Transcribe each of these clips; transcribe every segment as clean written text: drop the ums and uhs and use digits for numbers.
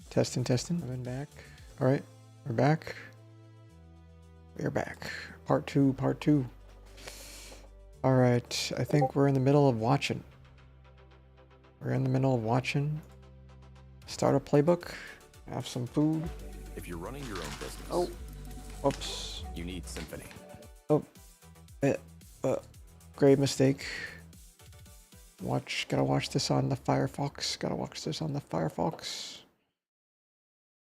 Testing, testing. I've been back. All right, we're back. We're back. Part two, part two. All right, I think we're in the middle of watching. We're in the middle of watching. Start a playbook. Have some food. If you're running your own business, Oh, oops. you need Symphony. Oh, grave mistake. Gotta watch this on the Firefox. Gotta watch this on the Firefox.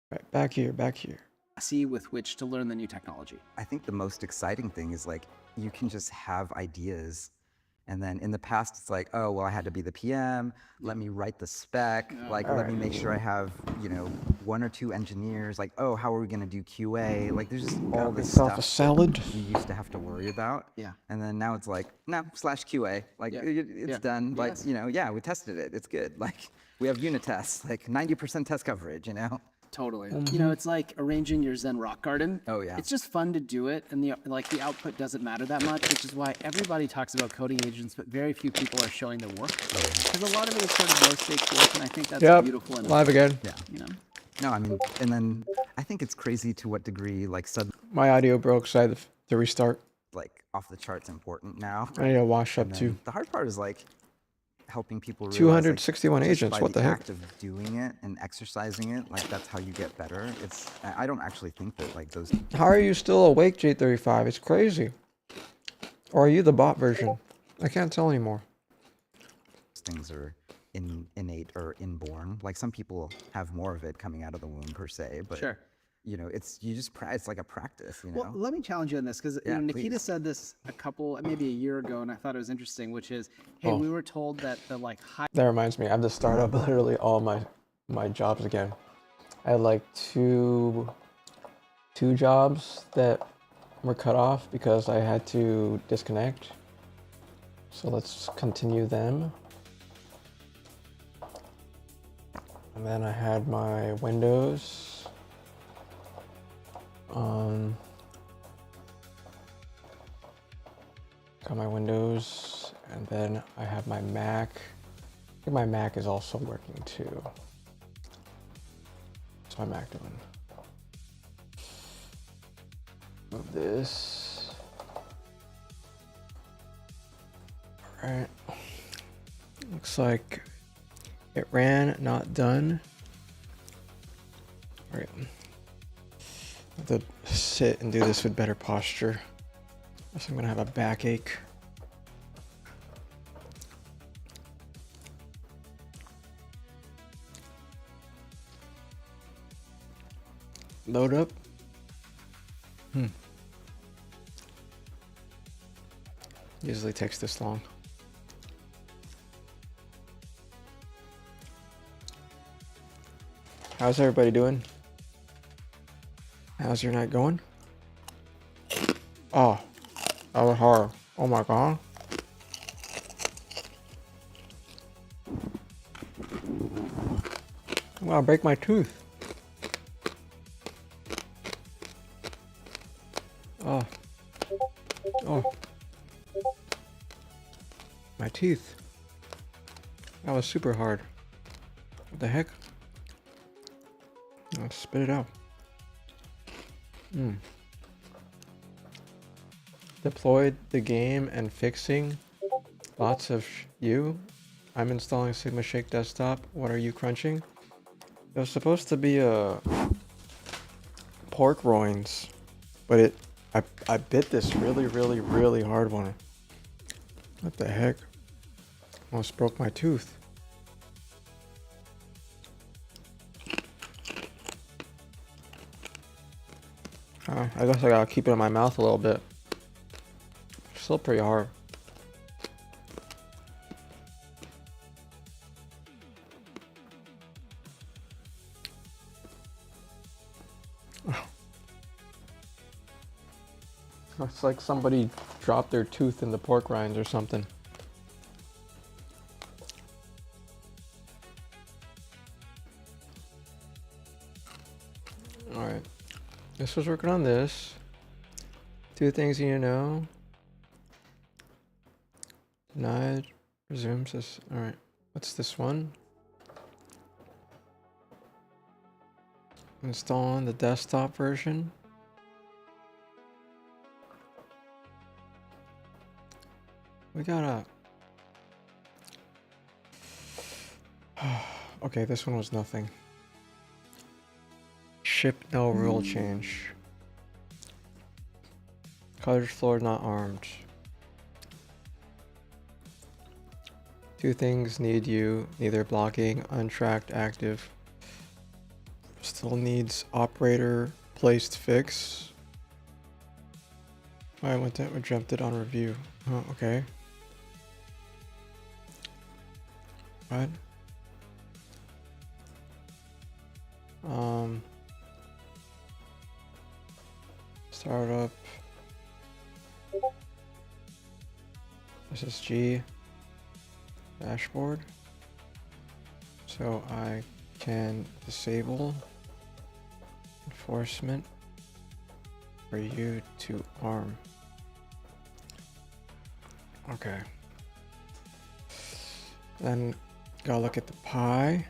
Right, back here, back here. See with which to learn the new technology. I think the most exciting thing is like you can just have ideas, and then in the past it's like, oh well, I had to be the PM. Let me write the spec. Like let me make sure I have 1 or 2 engineers. Like oh, how are we gonna do QA? Like there's just all this stuff A salad. you used to have to worry about. Yeah. And then now it's like no /QA. Like it's done. Like yeah, we tested it. It's good. Like we have unit tests. Like 90% test coverage. Totally. You know, it's like arranging your Zen rock garden. Oh, yeah. It's just fun to do it, and the output doesn't matter that much, which is why everybody talks about coding agents, but very few people are showing their work. Because a lot of it is sort of low stakes work, and I think that's beautiful. And Live again. Yeah. You know. No, I mean, and then I think it's crazy to what degree like My audio broke, so I had to restart. like off the charts important now. I need to wash up And too. then the hard part is like helping people realize 261 like, just agents, by what the heck? act of doing it and exercising it, like that's how you get better. I don't actually think that like those How are you still awake, J35? It's crazy. Or are you the bot version? I can't tell anymore. things are innate or inborn. Like some people have more of it coming out of the womb per se, but Sure. it's like a practice. Well, let me challenge you on this because Yeah, Nikita please. said this maybe a year ago, and I thought it was interesting, which is, hey, we were told that the high. That reminds me, I have to start up literally all my jobs again. I had like two jobs that were cut off because I had to disconnect. So let's continue them. And then I had my Windows. Got my Windows, and then I have my Mac. I think my Mac is also working too. What's my Mac doing? Move this. Alright. Looks like it ran, not done. Alright. I have to sit and do this with better posture. Else I'm gonna have a backache. Load up. Usually takes this long. How's everybody doing? How's your night going? Oh, that was hard. Oh my god. I'm gonna break my tooth. Oh. Oh. My teeth. That was super hard. What the heck? Let's spit it out. Deployed the game and fixing lots of you. I'm installing Sigma Shake Desktop. What are you crunching? It was supposed to be a pork rinds, but I bit this really hard one. What the heck? Almost broke my tooth. I guess I gotta keep it in my mouth a little bit. Still pretty hard. It's like somebody dropped their tooth in the pork rinds or something. Alright. This was working on this. 2 things you know. Denied. Resumes this. Alright. What's this one? installing the desktop version. We gotta... Okay, this one was nothing. Ship no rule change. Cottage floor not armed. Two things need you, neither blocking, untracked, active. Still needs operator placed fix. I jumped it on review. Oh, okay. What? Startup. SSG. Dashboard. So I can disable enforcement for you to arm. Okay. Then gotta look at the pie.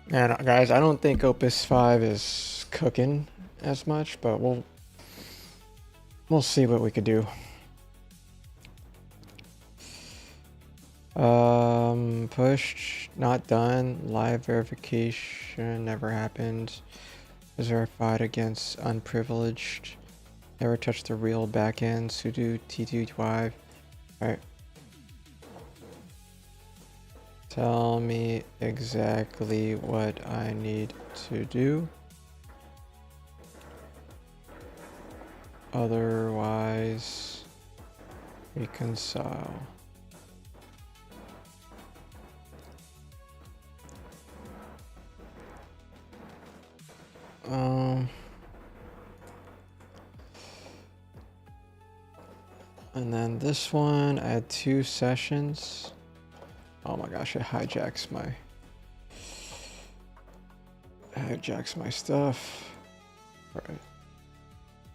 Man, guys, I don't think Opus 5 is cooking as much, but we'll see what we could do. Pushed, not done. Live verification never happened. Was verified against unprivileged. Never touched the real backend. Sudo T2Y. Alright. Tell me exactly what I need to do. Otherwise, reconcile. And then this one, I had 2 sessions. Oh my gosh, it hijacks my stuff. All right.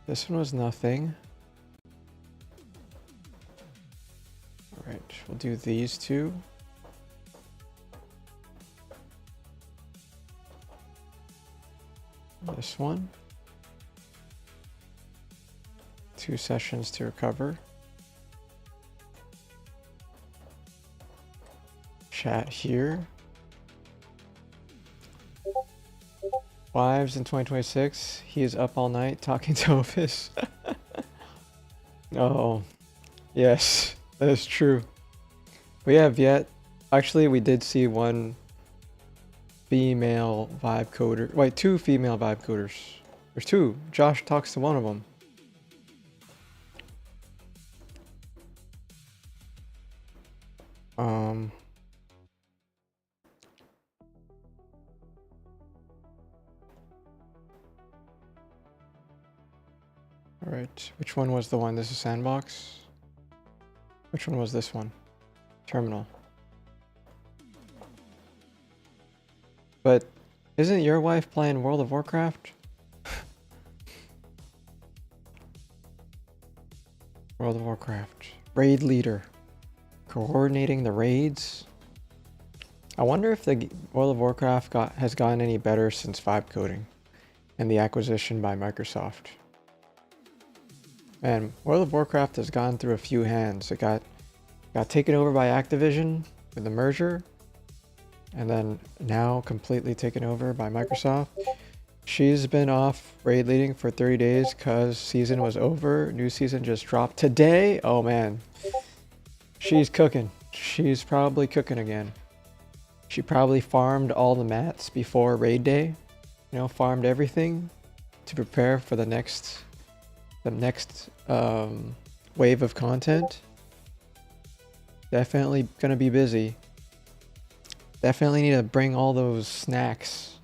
This one was nothing. All right, we'll do these 2. This one. 2 sessions to recover. Chat here. Wives in 2026. He is up all night talking to Opus. Oh, yes, that is true. We have yet. Actually, we did see one female vibe coder. Wait, 2 female vibe coders. There's 2. Josh talks to one of them. All right, which one was the one? This is Sandbox. Which one was this one? Terminal. But isn't your wife playing World of Warcraft? World of Warcraft. Raid leader. Coordinating the raids. I wonder if the World of Warcraft has gotten any better since Vibecoding and the acquisition by Microsoft. Man, World of Warcraft has gone through a few hands. It got taken over by Activision with the merger, and then now completely taken over by Microsoft. She's been off raid leading for 30 days because season was over. New season just dropped today. Oh man, she's cooking. She's probably cooking again. She probably farmed all the mats before raid day. You know, farmed everything to prepare for the next wave of content. Definitely gonna be busy. Definitely need to bring all those snacks.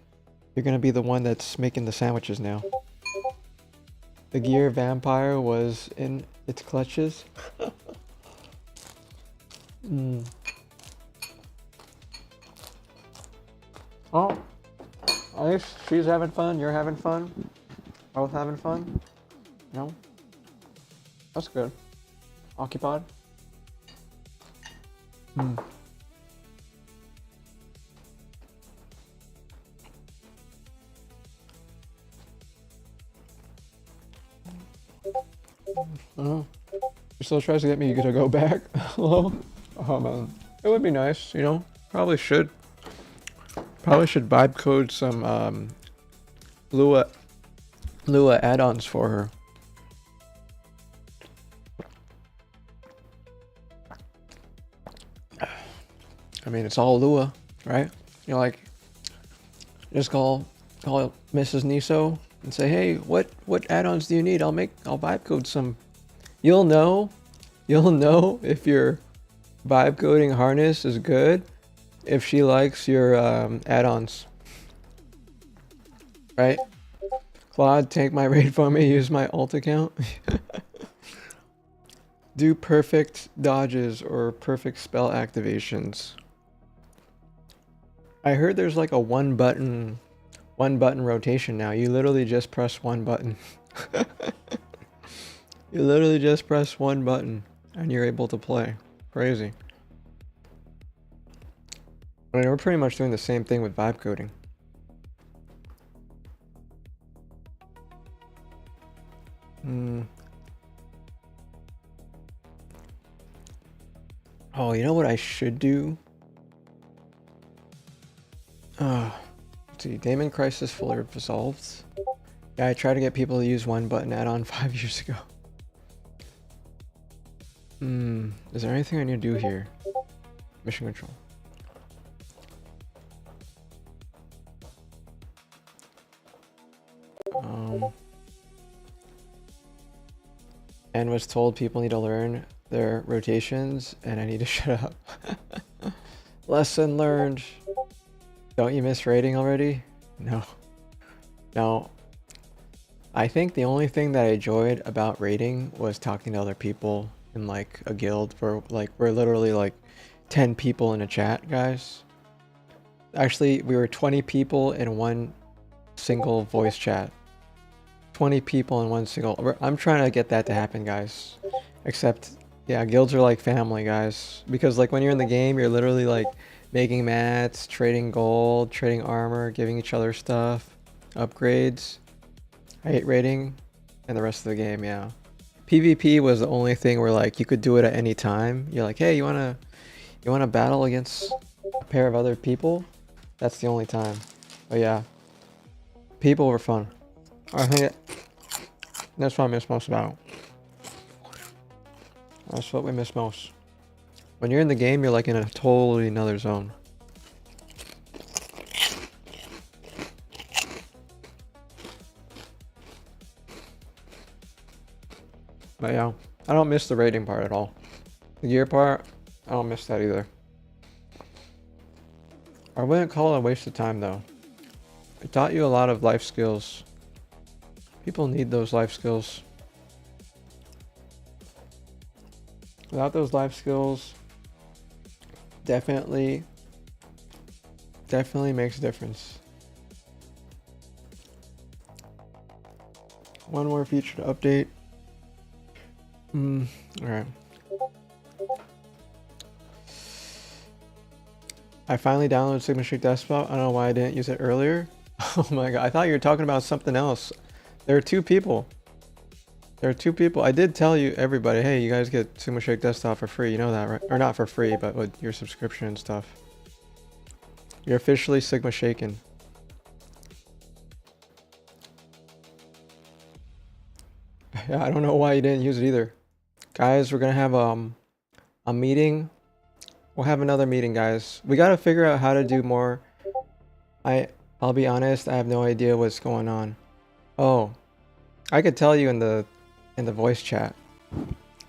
You're gonna be the one that's making the sandwiches now. The gear vampire was in its clutches. Oh, at least she's having fun, you're having fun. Both having fun. No? That's good. Occupied? Oh, he still tries to get me to go back. Hello? Oh man, it would be nice, you know. Probably should vibe code some Lua add-ons for her. I mean, it's all Lua, right? You're like, just call Mrs. Niso and say, hey, what add-ons do you need? I'll vibe code some. You'll know if your vibe coding harness is good if she likes your add-ons, right? Claude, take my raid for me. Use my alt account. Do perfect dodges or perfect spell activations. I heard there's like a one button rotation now. You literally just press one button. You literally just press one button and you're able to play. Crazy. I mean, we're pretty much doing the same thing with vibe coding. Oh, you know what I should do? Let's see, Daemon Crisis fully resolved. Yeah, I tried to get people to use one button add-on 5 years ago. Is there anything I need to do here? Mission control. And was told people need to learn their rotations and I need to shut up. Lesson learned. Don't you miss raiding already? No. No. I think the only thing that I enjoyed about raiding was talking to other people in like a guild where like we're literally like 10 people in a chat, guys. Actually, we were 20 people in one single voice chat. 20 people in one single. I'm trying to get that to happen, guys. Except, yeah, guilds are like family, guys. Because like when you're in the game, you're literally like making mats, trading gold, trading armor, giving each other stuff, upgrades. I hate raiding, and the rest of the game, yeah. PvP was the only thing where like you could do it at any time. You're like, hey, you wanna battle against a pair of other people? That's the only time. But yeah, people were fun. I think that's what I miss most about it. That's what we miss most. When you're in the game, you're like in a totally another zone. But yeah, I don't miss the raiding part at all. The gear part, I don't miss that either. I wouldn't call it a waste of time though. It taught you a lot of life skills. People need those life skills. Without those life skills, definitely makes a difference. One more feature to update. Alright. I finally downloaded Sigma Streak Desktop. I don't know why I didn't use it earlier. Oh my god, I thought you were talking about something else. There are two people. I did tell you, everybody, hey, you guys get Sigma Shake Desktop for free. You know that, right? Or not for free, but with your subscription and stuff. You're officially Sigma Shaken. Yeah, I don't know why you didn't use it either. Guys, we're gonna have a meeting. We'll have another meeting, guys. We gotta figure out how to do more. I'll be honest, I have no idea what's going on. Oh, I could tell you in the voice chat.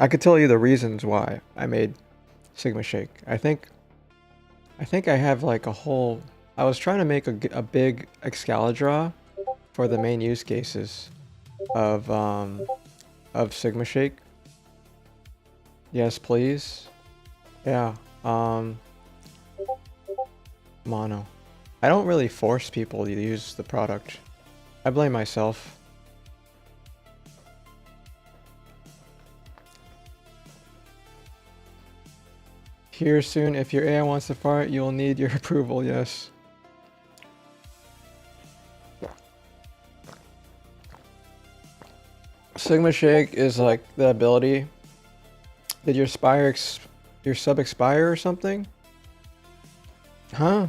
I could tell you the reasons why I made Sigma Shake. I think I have like a whole. I was trying to make a big Excalibur for the main use cases of Sigma Shake. Yes, please. Yeah. Mono. I don't really force people to use the product. I blame myself. Here soon, if your AI wants to fart, you'll need your approval, yes. Sigma Shake is like the ability. Did your your sub expire or something? Huh?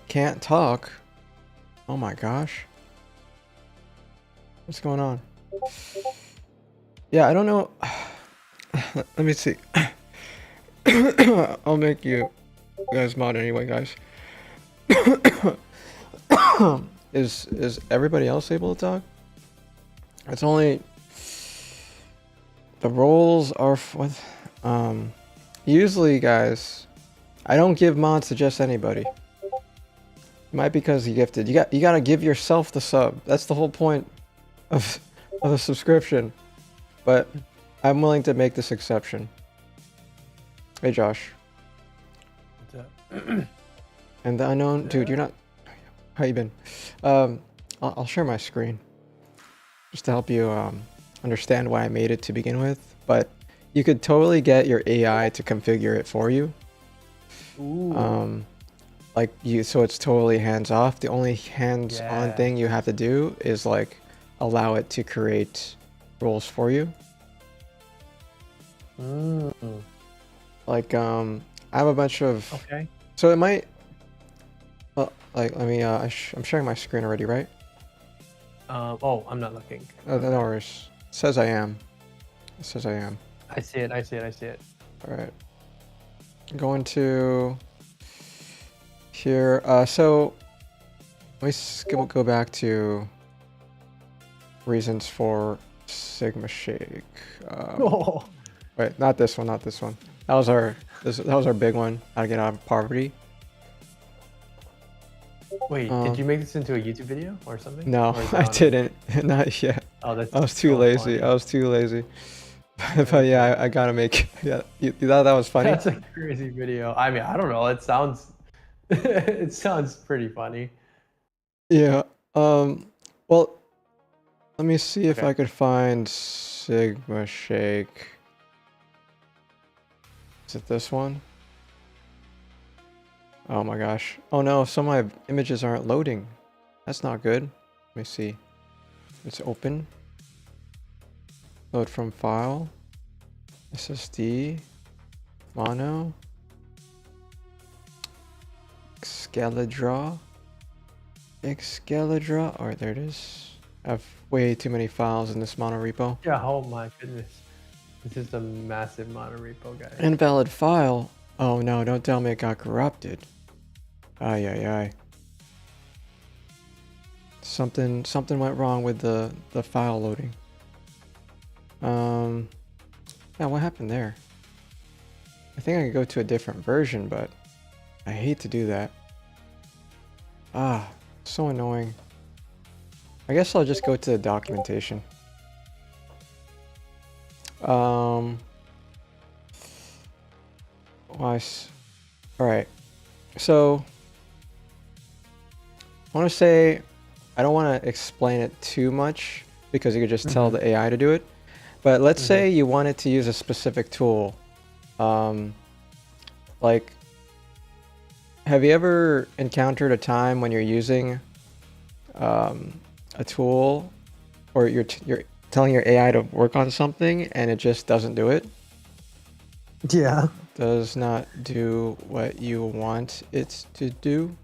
Can't talk. Oh my gosh. What's going on? Yeah, I don't know. Let me see. I'll make you guys mod anyway, guys. Is everybody else able to talk? It's only the roles are with usually, guys, I don't give mods to just anybody. It might be because you gifted. You gotta give yourself the sub. That's the whole point of the subscription. But I'm willing to make this exception. Hey Josh. What's up? And the unknown dude, you're not. How you been? I'll share my screen just to help you understand why I made it to begin with. But you could totally get your AI to configure it for you. Ooh. Like so it's totally hands off. The only hands-on thing you have to do is like allow it to create rules for you. Like I have a bunch of. Okay. So it might. Well, like let me. I'm sharing my screen already, right? Oh, I'm not looking. No worries. It says I am. It says I am. I see it. I see it. I see it. All right. Going to here. So let me go back to reasons for Sigma Shake. Oh. Wait, not this one. Not this one. That was our big one. How to get out of poverty. Wait, did you make this into a YouTube video or something? No, Or is I that on- didn't. Not yet. Oh, that's. I was too so lazy. funny. I was too lazy. But yeah, I gotta make. Yeah, you thought that was funny? That's a crazy video. I mean, I don't know. It sounds. It sounds pretty funny. Yeah. Well, let me see if Okay. I could find Sigma Shake. Is it this one? Oh my gosh. Oh no, some of my images aren't loading. That's not good. Let me see. It's open. Load from file. SSD. Mono. Excaladra. Excaladra. Alright, there it is. I have way too many files in this mono repo. Yeah. Oh my goodness. This is a massive mono repo, guys. Invalid file. Oh no, don't tell me it got corrupted. Ay ay ay. Something went wrong with the file loading. Yeah, what happened there? I think I could go to a different version, but I hate to do that. Ah, so annoying. I guess I'll just go to the documentation. All right. So I want to say I don't want to explain it too much because you could just tell the AI to do it. But let's say you wanted to use a specific tool. Like, have you ever encountered a time when you're using a tool, or you're telling your AI to work on something and it just doesn't do it? Yeah. Does not do what you want it to do?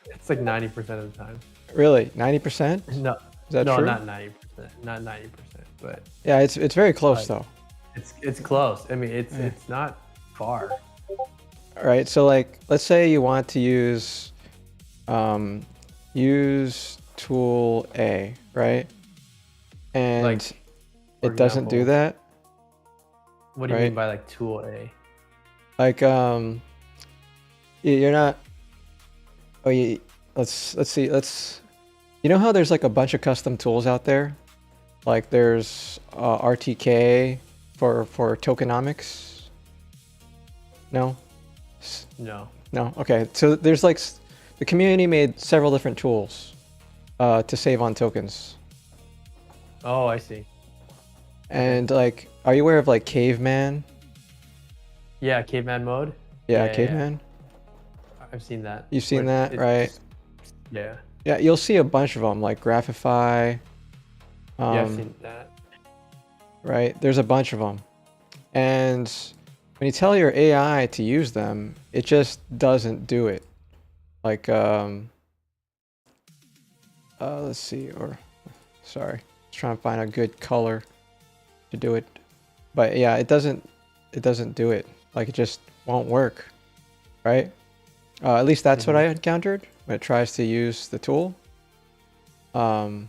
It's like 90% of the time. Really? 90%? No. Is that no, true? not 90%. Not 90%. But Yeah, it's very close though. it's close. I mean, it's not far. All right, so like, let's say you want to use tool A, right? And Like, for it doesn't do example, that. What do you Right. mean by like tool A? Like, you're not. Oh, let's see. You know how there's like a bunch of custom tools out there? Like there's RTK for tokenomics. No. No. No. Okay. So there's like the community made several different tools to save on tokens. Oh, I see. And like, are you aware of like Caveman? Yeah, caveman mode. Yeah, Yeah. Caveman. I've seen that. You've seen Where that, right? Yeah. Yeah, you'll see a bunch of them like Graphify. Yeah, I've seen that. Right? There's a bunch of them. And when you tell your AI to use them, it just doesn't do it. Like, let's see, sorry, trying to find a good color to do it. But yeah, it doesn't do it. Like, it just won't work, right? At least that's what I encountered when it tries to use the tool. So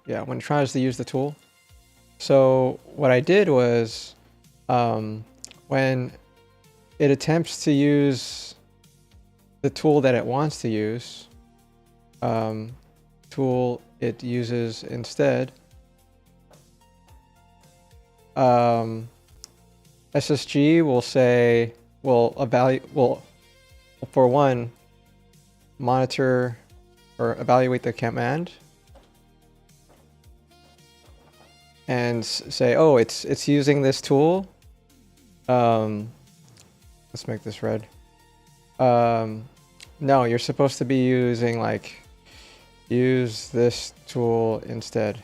yeah, when it tries to use the tool. So what I did was, when it attempts to use the tool that it wants to use, tool it uses instead, SSG will say, will for one, monitor or evaluate the command and say, oh, it's using this tool. Let's make this red. No, you're supposed to be using like, use this tool instead.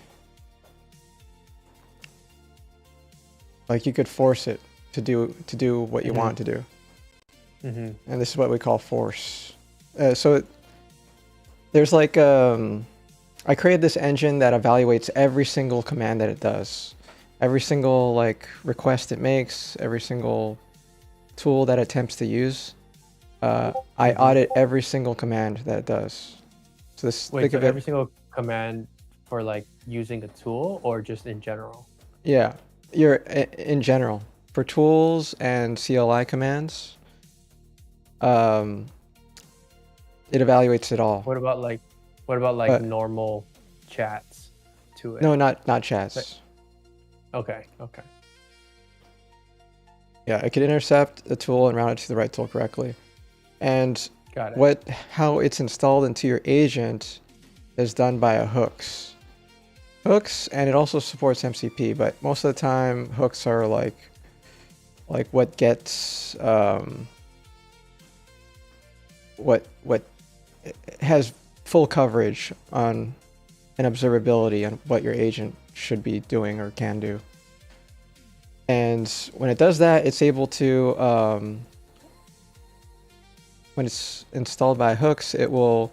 Like, you could force it to do what you want to do. And this is what we call force. So there's like, I created this engine that evaluates every single command that it does, every single like request it makes, every single tool that it attempts to use. I audit every single command that it does. So this, Wait, think so of it, every single command for like using a tool or just in general? yeah, you're in general for tools and CLI commands. It evaluates it all. What about like normal chats to it? No, not chats. Okay. Yeah, it can intercept a tool and route it to the right tool correctly. And Got it. how it's installed into your agent is done by a hooks. And it also supports MCP, but most of the time hooks are like what gets what has full coverage on and observability on what your agent should be doing or can do. And when it does that, it's able to, when it's installed by hooks, it will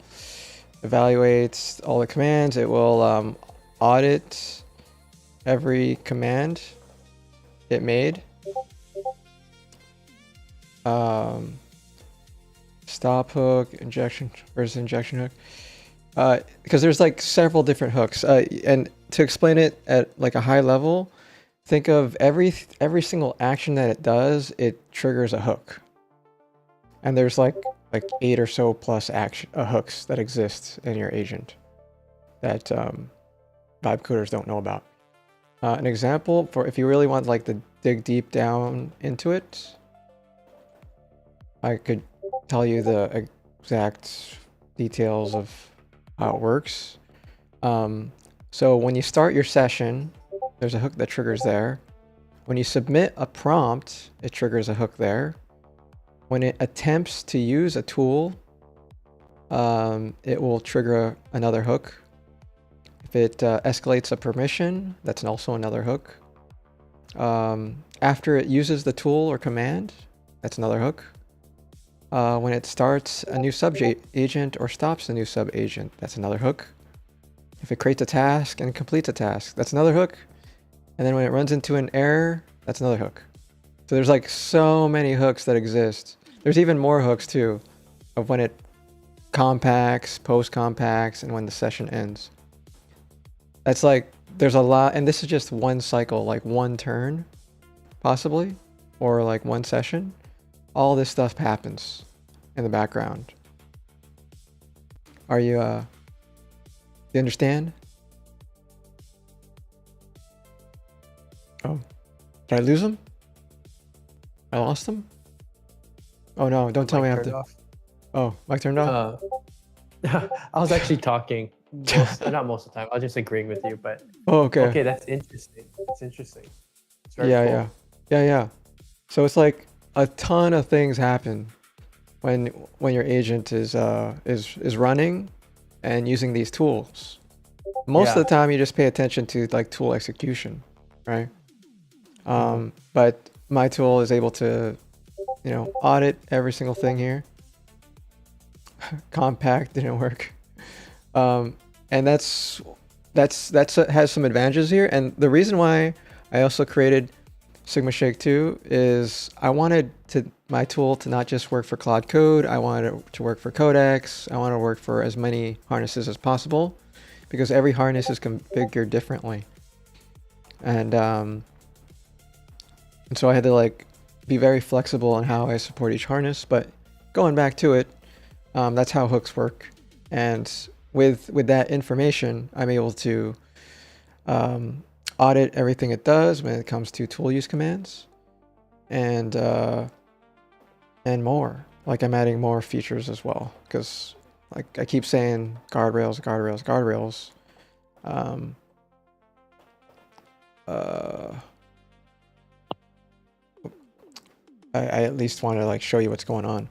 evaluate all the commands. It will audit every command it made. Stop hook, injection versus injection hook. Because there's like several different hooks. And to explain it at like a high level, think of every single action that it does, it triggers a hook. And there's like 8 or so plus hooks that exist in your agent that vibe coders don't know about. An example for if you really want like to dig deep down into it, I could tell you the exact details of how it works. So when you start your session, there's a hook that triggers there. When you submit a prompt, it triggers a hook there. When it attempts to use a tool, it will trigger another hook. If it escalates a permission, that's also another hook. After it uses the tool or command, that's another hook. When it starts a new sub-agent or stops a new sub-agent, that's another hook. If it creates a task and completes a task, that's another hook. And then when it runs into an error, that's another hook. So there's like so many hooks that exist. There's even more hooks too, of when it compacts, post-compacts, and when the session ends. That's like, there's a lot, and this is just one cycle, like one turn, possibly, or like one session. All this stuff happens in the background. Are you, do you understand? Oh, did I lose him? I lost him? Oh no, don't tell me I have to. Off. Oh, mic turned off? I was actually talking, not most of the time. I was just agreeing with you, but Oh, okay. okay, that's interesting. It's interesting. It's very cool. Yeah. So it's like a ton of things happen when your agent is running and using these tools. Most of the time, you just pay attention to like tool execution, right? But my tool is able to, audit every single thing here. Compact didn't work, and that's has some advantages here. And the reason why I also created Sigma Shake 2 is I wanted my tool to not just work for Claude Code. I wanted it to work for Codex. I want to work for as many harnesses as possible, because every harness is configured differently. And so I had to like be very flexible on how I support each harness. But going back to it, that's how hooks work. And with that information, I'm able to audit everything it does when it comes to tool use commands, and more. Like I'm adding more features as well, because like I keep saying guardrails, guardrails, guardrails. I at least want to like show you what's going on.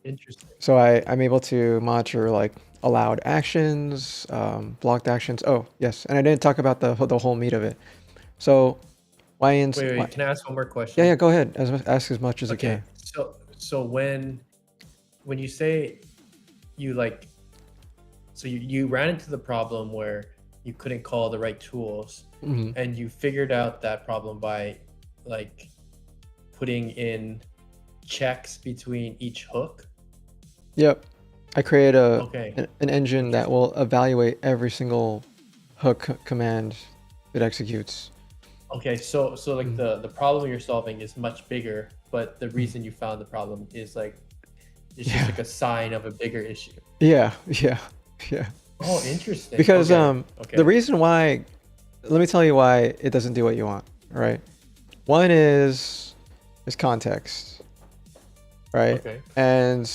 Interesting. So I'm able to monitor like allowed actions, blocked actions. Oh yes, and I didn't talk about the whole meat of it. So Wait, can I ask one more question? Yeah, go ahead. Ask as much as you can. So when you say you like, so you ran into the problem where you couldn't call the right tools, and you figured out that problem by like putting in checks between each hook. Yep. I create an engine that will evaluate every single hook command it executes. Okay, so like the problem you're solving is much bigger, but the reason you found the problem is like it's just like a sign of a bigger issue. Yeah. Oh, interesting. Because the reason why, let me tell you why it doesn't do what you want. All right. One is context, right? Okay. And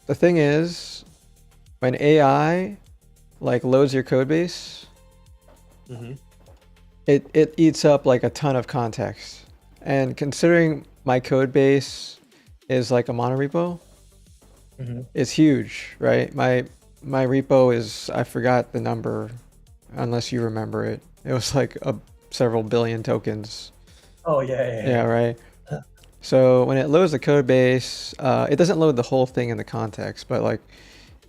the thing is, when AI like loads your code base, it eats up like a ton of context. And considering my code base is like a monorepo, it's huge, right? My repo is, I forgot the number, unless you remember it. It was like several billion tokens. Oh yeah. Yeah, right. So when it loads the code base, it doesn't load the whole thing in the context, but like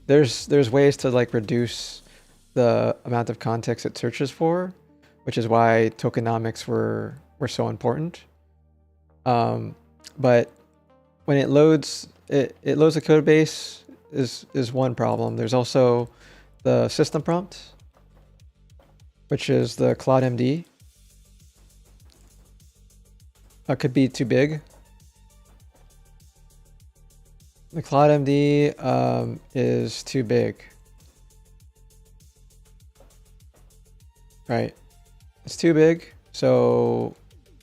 there's ways to like reduce the amount of context it searches for, which is why tokenomics were so important. But when it loads the code base is one problem. There's also the system prompt, which is the Claude MD. Could be too big. The Claude MD is too big. Right. It's too big. So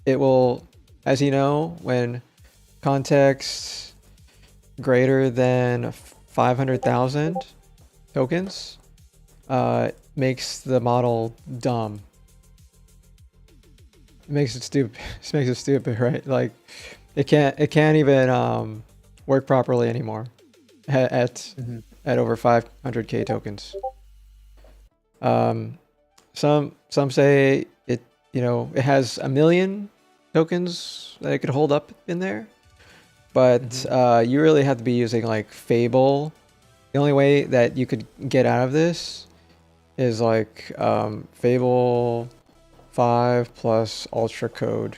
it will, as you know, when context greater than 500,000 tokens makes the model dumb. It makes it stupid. It makes it stupid, right? Like it can't even work properly anymore at over 500k tokens. Some say it has 1 million tokens that it could hold up in there, but you really have to be using like Fable. The only way that you could get out of this is like Fable 5 plus Ultra Code,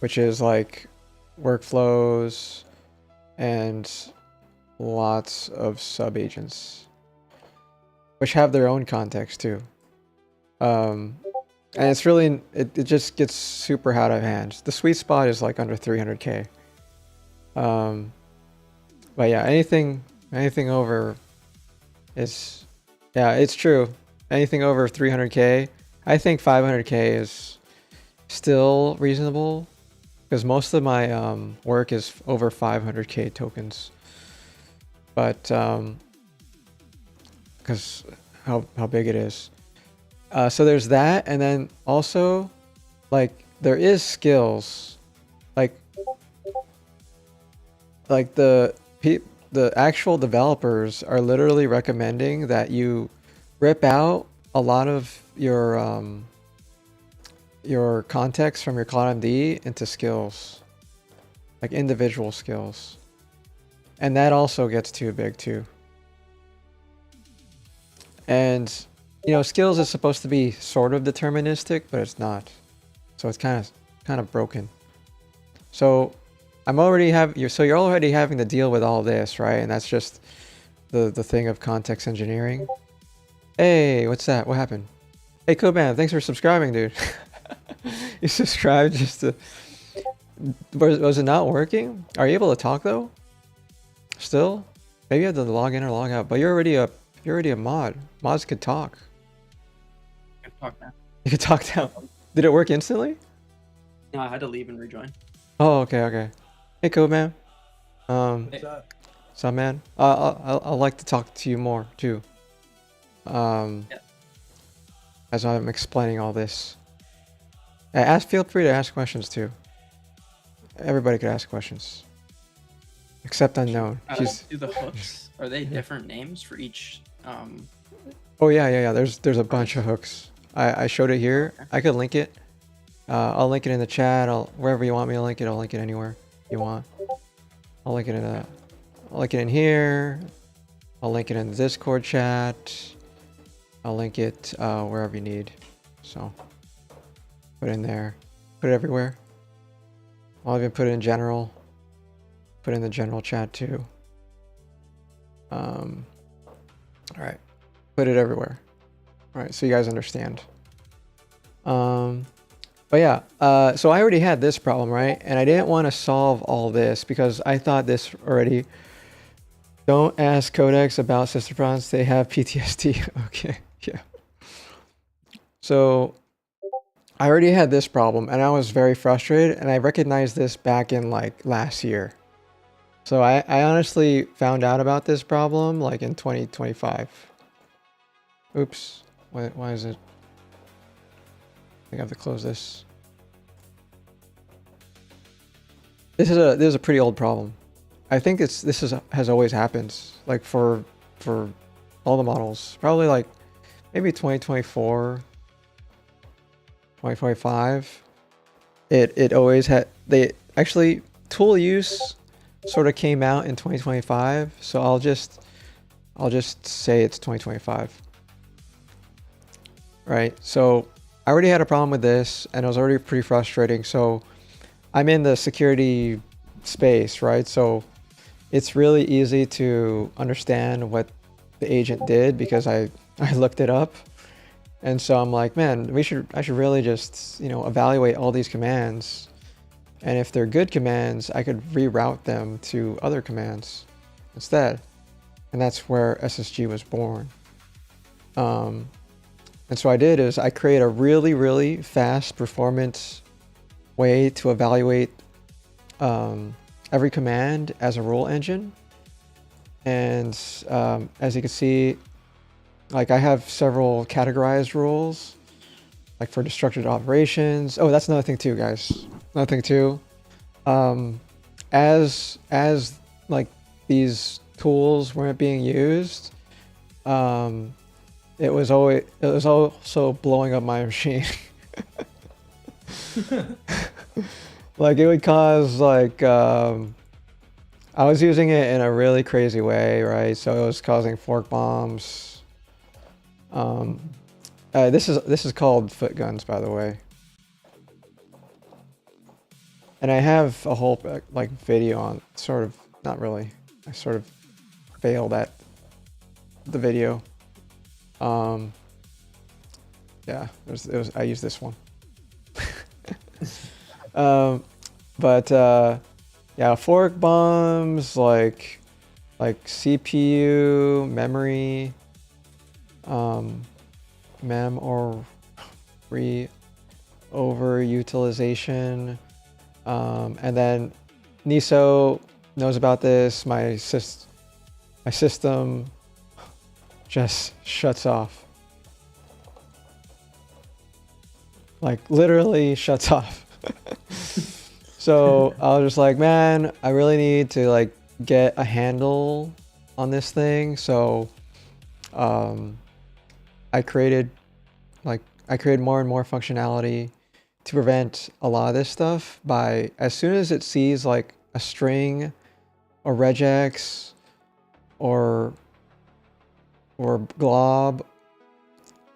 which is like workflows and lots of sub agents, which have their own context too. And it's really, it just gets super out of hand. The sweet spot is like under 300k. But yeah, anything over is, yeah, it's true. Anything over 300k, I think 500k is still reasonable, because most of my work is over 500k tokens. But because how big it is. So there's that, and then also like there is skills, like like the actual developers are literally recommending that you rip out a lot of your context from your CloudMD into skills, like individual skills. And that also gets too big too. And, you know, skills is supposed to be sort of deterministic, but it's not. So it's kind of broken. So you're already having to deal with all this, right? And that's just the thing of context engineering. Hey, what's that? What happened? Hey, Coban, thanks for subscribing, dude. You subscribed just to... Was it not working? Are you able to talk though? Still? Maybe you have to log in or log out. But you're already a mod. Mods could talk. I can talk now. You could talk now. Did it work instantly? No, I had to leave and rejoin. Oh, okay. Hey, Coban. Hey. What's up, man? I'd like to talk to you more too. Yeah. As I'm explaining all this. Feel free to ask questions too. Everybody could ask questions. Except unknown. Do the hooks, are they different names for each? Oh yeah. There's a bunch of hooks. I showed it here. Okay. I could link it. I'll link it in the chat. Wherever you want me to link it, I'll link it anywhere you want. I'll link it in here. I'll link it in the Discord chat. I'll link it wherever you need. So put it in there. Put it everywhere. I'll even put it in general. Put it in the general chat too. All right. Put it everywhere. All right, so you guys understand. But yeah, so I already had this problem, right? And I didn't want to solve all this because I thought this already. Don't ask Codex about sister prawns. They have PTSD. Okay, yeah. So I already had this problem and I was very frustrated, and I recognized this back in like last year. So I honestly found out about this problem like in 2025. Oops. Why is it? I think I have to close this. This is a pretty old problem. I think this has always happened, like for all the models. Probably like maybe 2024, 2025. It always had. They actually, tool use sort of came out in 2025. So I'll just say it's 2025. Right. So I already had a problem with this and it was already pretty frustrating. So I'm in the security space, right? So it's really easy to understand what the agent did because I looked it up. And so I'm like, man, I should really just, evaluate all these commands. And if they're good commands, I could reroute them to other commands instead. And that's where SSG was born. And so I did is I create a really, really fast performance way to evaluate every command as a rule engine. And as you can see, like I have several categorized rules, like for destructive operations. Oh, that's another thing too, guys. Another thing too. As like these tools weren't being used, it was also blowing up my machine. Like it would cause like I was using it in a really crazy way, right? So it was causing fork bombs. This is called foot guns, by the way. And I have a whole like video on not really. I sort of failed at the video. Yeah, I used this one. Yeah, fork bombs, like CPU, memory, memory overutilization, and then NISO knows about this. My system just shuts off. Like literally shuts off. So I was just like, man, I really need to like get a handle on this thing. So I created more and more functionality to prevent a lot of this stuff by, as soon as it sees like a string or regex or glob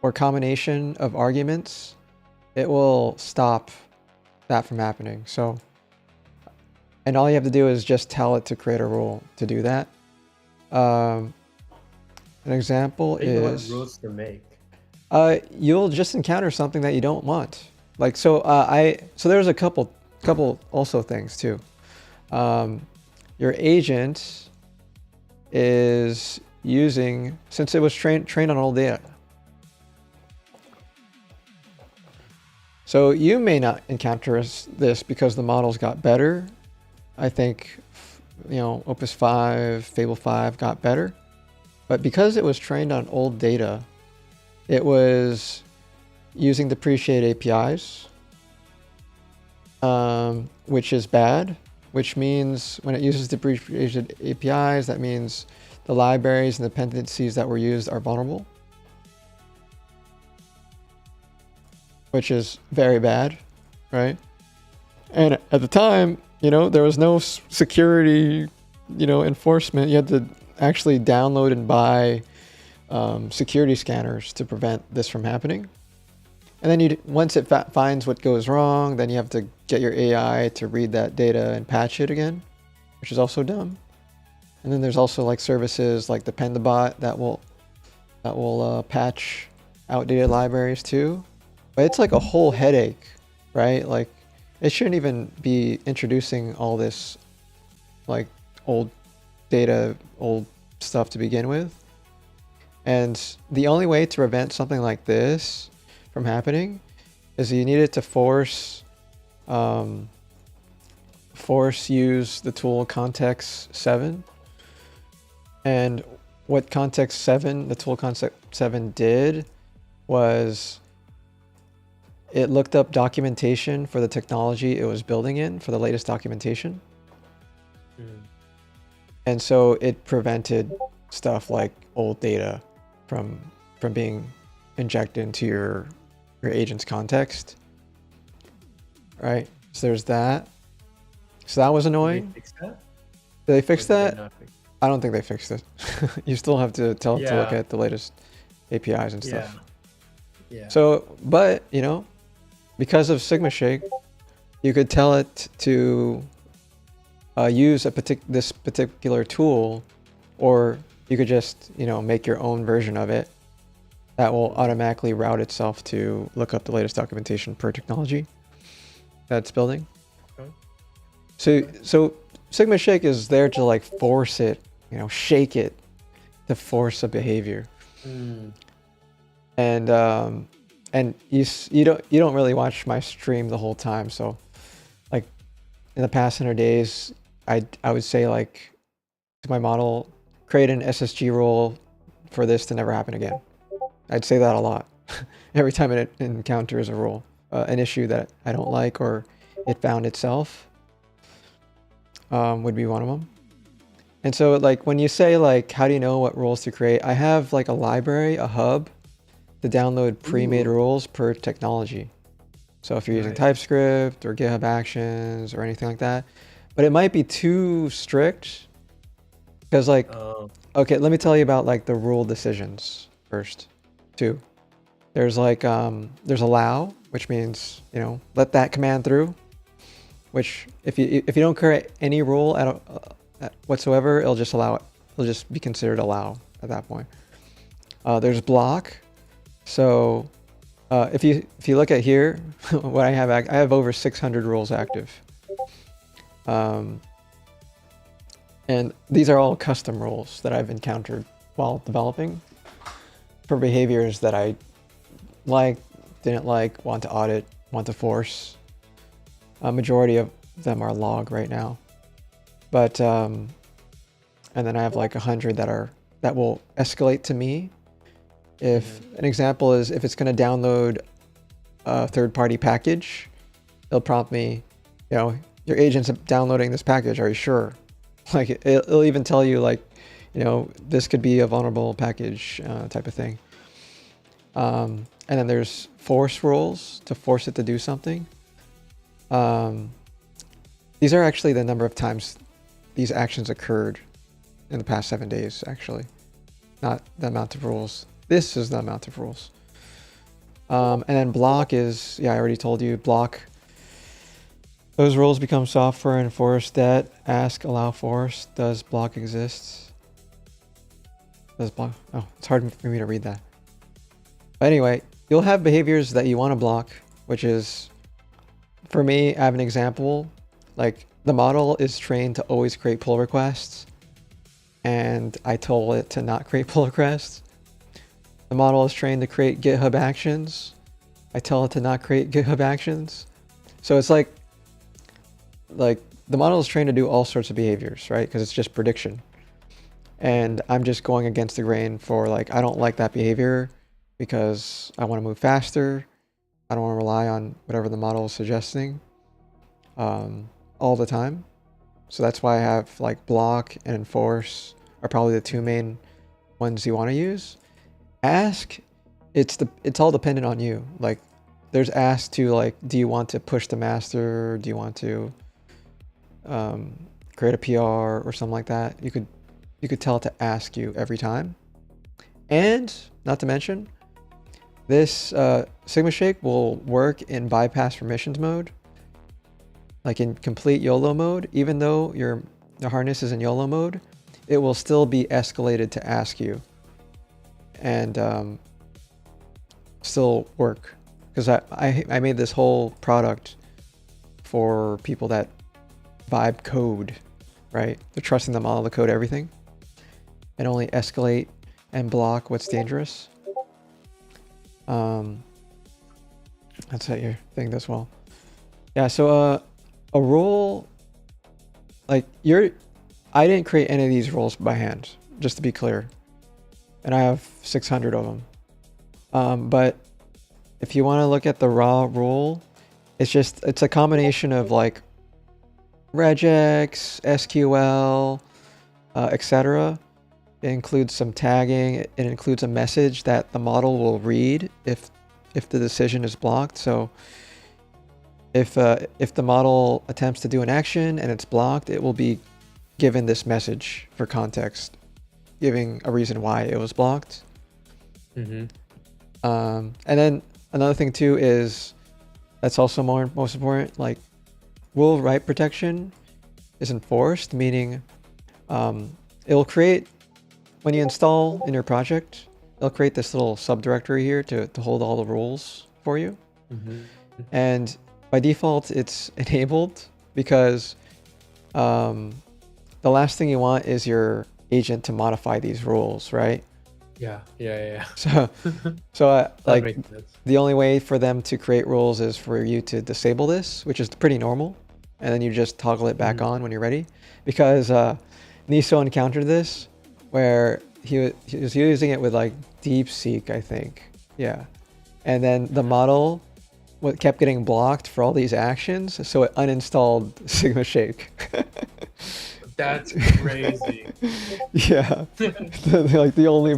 or combination of arguments, it will stop that from happening. So, and all you have to do is just tell it to create a rule to do that. An example is what rules to make. You'll just encounter something that you don't want. Like, so so there's a couple also things too. Your agent is using, since it was trained on old data. So you may not encounter this because the models got better. I think, you know, Opus 5, Fable 5 got better. But because it was trained on old data, it was using depreciated APIs, which is bad, which means when it uses depreciated APIs, that means the libraries and dependencies that were used are vulnerable, which is very bad, right? And at the time, you know, there was no security, you know, enforcement. You had to actually download and buy security scanners to prevent this from happening. And then once it finds what goes wrong, then you have to get your AI to read that data and patch it again, which is also dumb. And then there's also like services like Dependabot that will patch outdated libraries too. But it's like a whole headache, right? Like it shouldn't even be introducing all this like old data, old stuff to begin with. And the only way to prevent something like this from happening is you needed to force use the tool context 7. And what context 7, the tool context 7 did was it looked up documentation for the technology it was building in, for the latest documentation. And so it prevented stuff like old data from being injected into your agent's context, right? So there's that. So that was annoying. Did they fix that? Did they fix Or did they that? not fix it? I don't think they fixed it. You still have to tell it to look at the latest APIs and stuff. Yeah. So, but you know, because of SigmaShake, you could tell it to use this particular tool, or you could just, you know, make your own version of it that will automatically route itself to look up the latest documentation per technology that's building. Okay. So SigmaShake is there to like force it, you know, shake it to force a behavior. And you don't really watch my stream the whole time, so like in the past 100 days, I would say like to my model, create an SSG rule for this to never happen again. I'd say that a lot. Every time it encounters a rule, an issue that I don't like or it found itself, would be one of them. And so like when you say like, how do you know what rules to create? I have like a library, a hub to download pre-made rules per technology. So if you're using TypeScript or GitHub Actions or anything like that, but it might be too strict because like, okay, let me tell you about like the rule decisions first too. There's like, there's allow, which means, you know, let that command through, which if you don't create any rule whatsoever, it'll just allow it. It'll just be considered allow at that point. There's block. So if you look at here, what I have over 600 rules active. And these are all custom rules that I've encountered while developing for behaviors that I like, didn't like, want to audit, want to force. A majority of them are log right now. But, and then I have like 100 that will escalate to me. If an example is if it's going to download a third-party package, it'll prompt me, you know, your agent's downloading this package. Are you sure? Like it'll even tell you like, this could be a vulnerable package type of thing. And then there's force rules to force it to do something. These are actually the number of times these actions occurred in the past 7 days, actually. Not the amount of rules. This is the amount of rules. And then block is, I already told you, block. Those rules become software and force that ask allow force. Does block exist? Does block? Oh, it's hard for me to read that. But anyway, you'll have behaviors that you want to block, which is, for me, I have an example. Like the model is trained to always create pull requests, and I told it to not create pull requests. The model is trained to create GitHub actions. I tell it to not create GitHub actions. So it's like the model is trained to do all sorts of behaviors, right? Because it's just prediction. And I'm just going against the grain for like, I don't like that behavior because I want to move faster. I don't want to rely on whatever the model is suggesting all the time. So that's why I have like block and enforce are probably the two main ones you want to use. Ask, it's all dependent on you. Like there's ask to like, do you want to push the master? Do you want to create a PR or something like that? You could tell it to ask you every time. And not to mention, this Sigma Shake will work in bypass permissions mode, like in complete YOLO mode. Even though the harness is in YOLO mode, it will still be escalated to ask you and still work. Because I made this whole product for people that vibe code, right? They're trusting the model to code everything and only escalate and block what's dangerous. That's at your thing as well. Yeah, so a rule, like I didn't create any of these rules by hand, just to be clear. And I have 600 of them. But if you want to look at the raw rule, it's a combination of like regex, SQL, etc. It includes some tagging. It includes a message that the model will read if the decision is blocked. So if the model attempts to do an action and it's blocked, it will be given this message for context, giving a reason why it was blocked. And then another thing too is that's also most important. Like rule write protection is enforced, meaning it'll create, when you install in your project, it'll create this little subdirectory here to hold all the rules for you. And by default, it's enabled because the last thing you want is your agent to modify these rules, right? Yeah. So like the only way for them to create rules is for you to disable this, which is pretty normal. And then you just toggle it back on when you're ready. Because Niso encountered this where he was using it with like DeepSeek, I think. Yeah. And then the model kept getting blocked for all these actions, so it uninstalled Sigma Shake. That's crazy. Yeah. Like the only,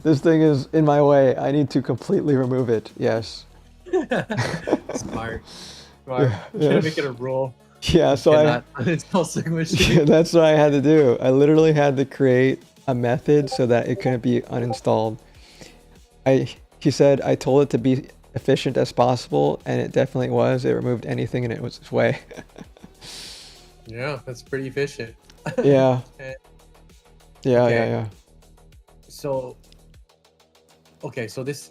this thing is in my way. I need to completely remove it. Yes. Smart. Should make it a rule. Yeah, so uninstall Sigma Shake. That's what I had to do. I literally had to create a method so that it couldn't be uninstalled. He said I told it to be efficient as possible, and it definitely was. It removed anything in its way. Yeah, that's pretty efficient. Yeah. Yeah, okay. yeah. So this,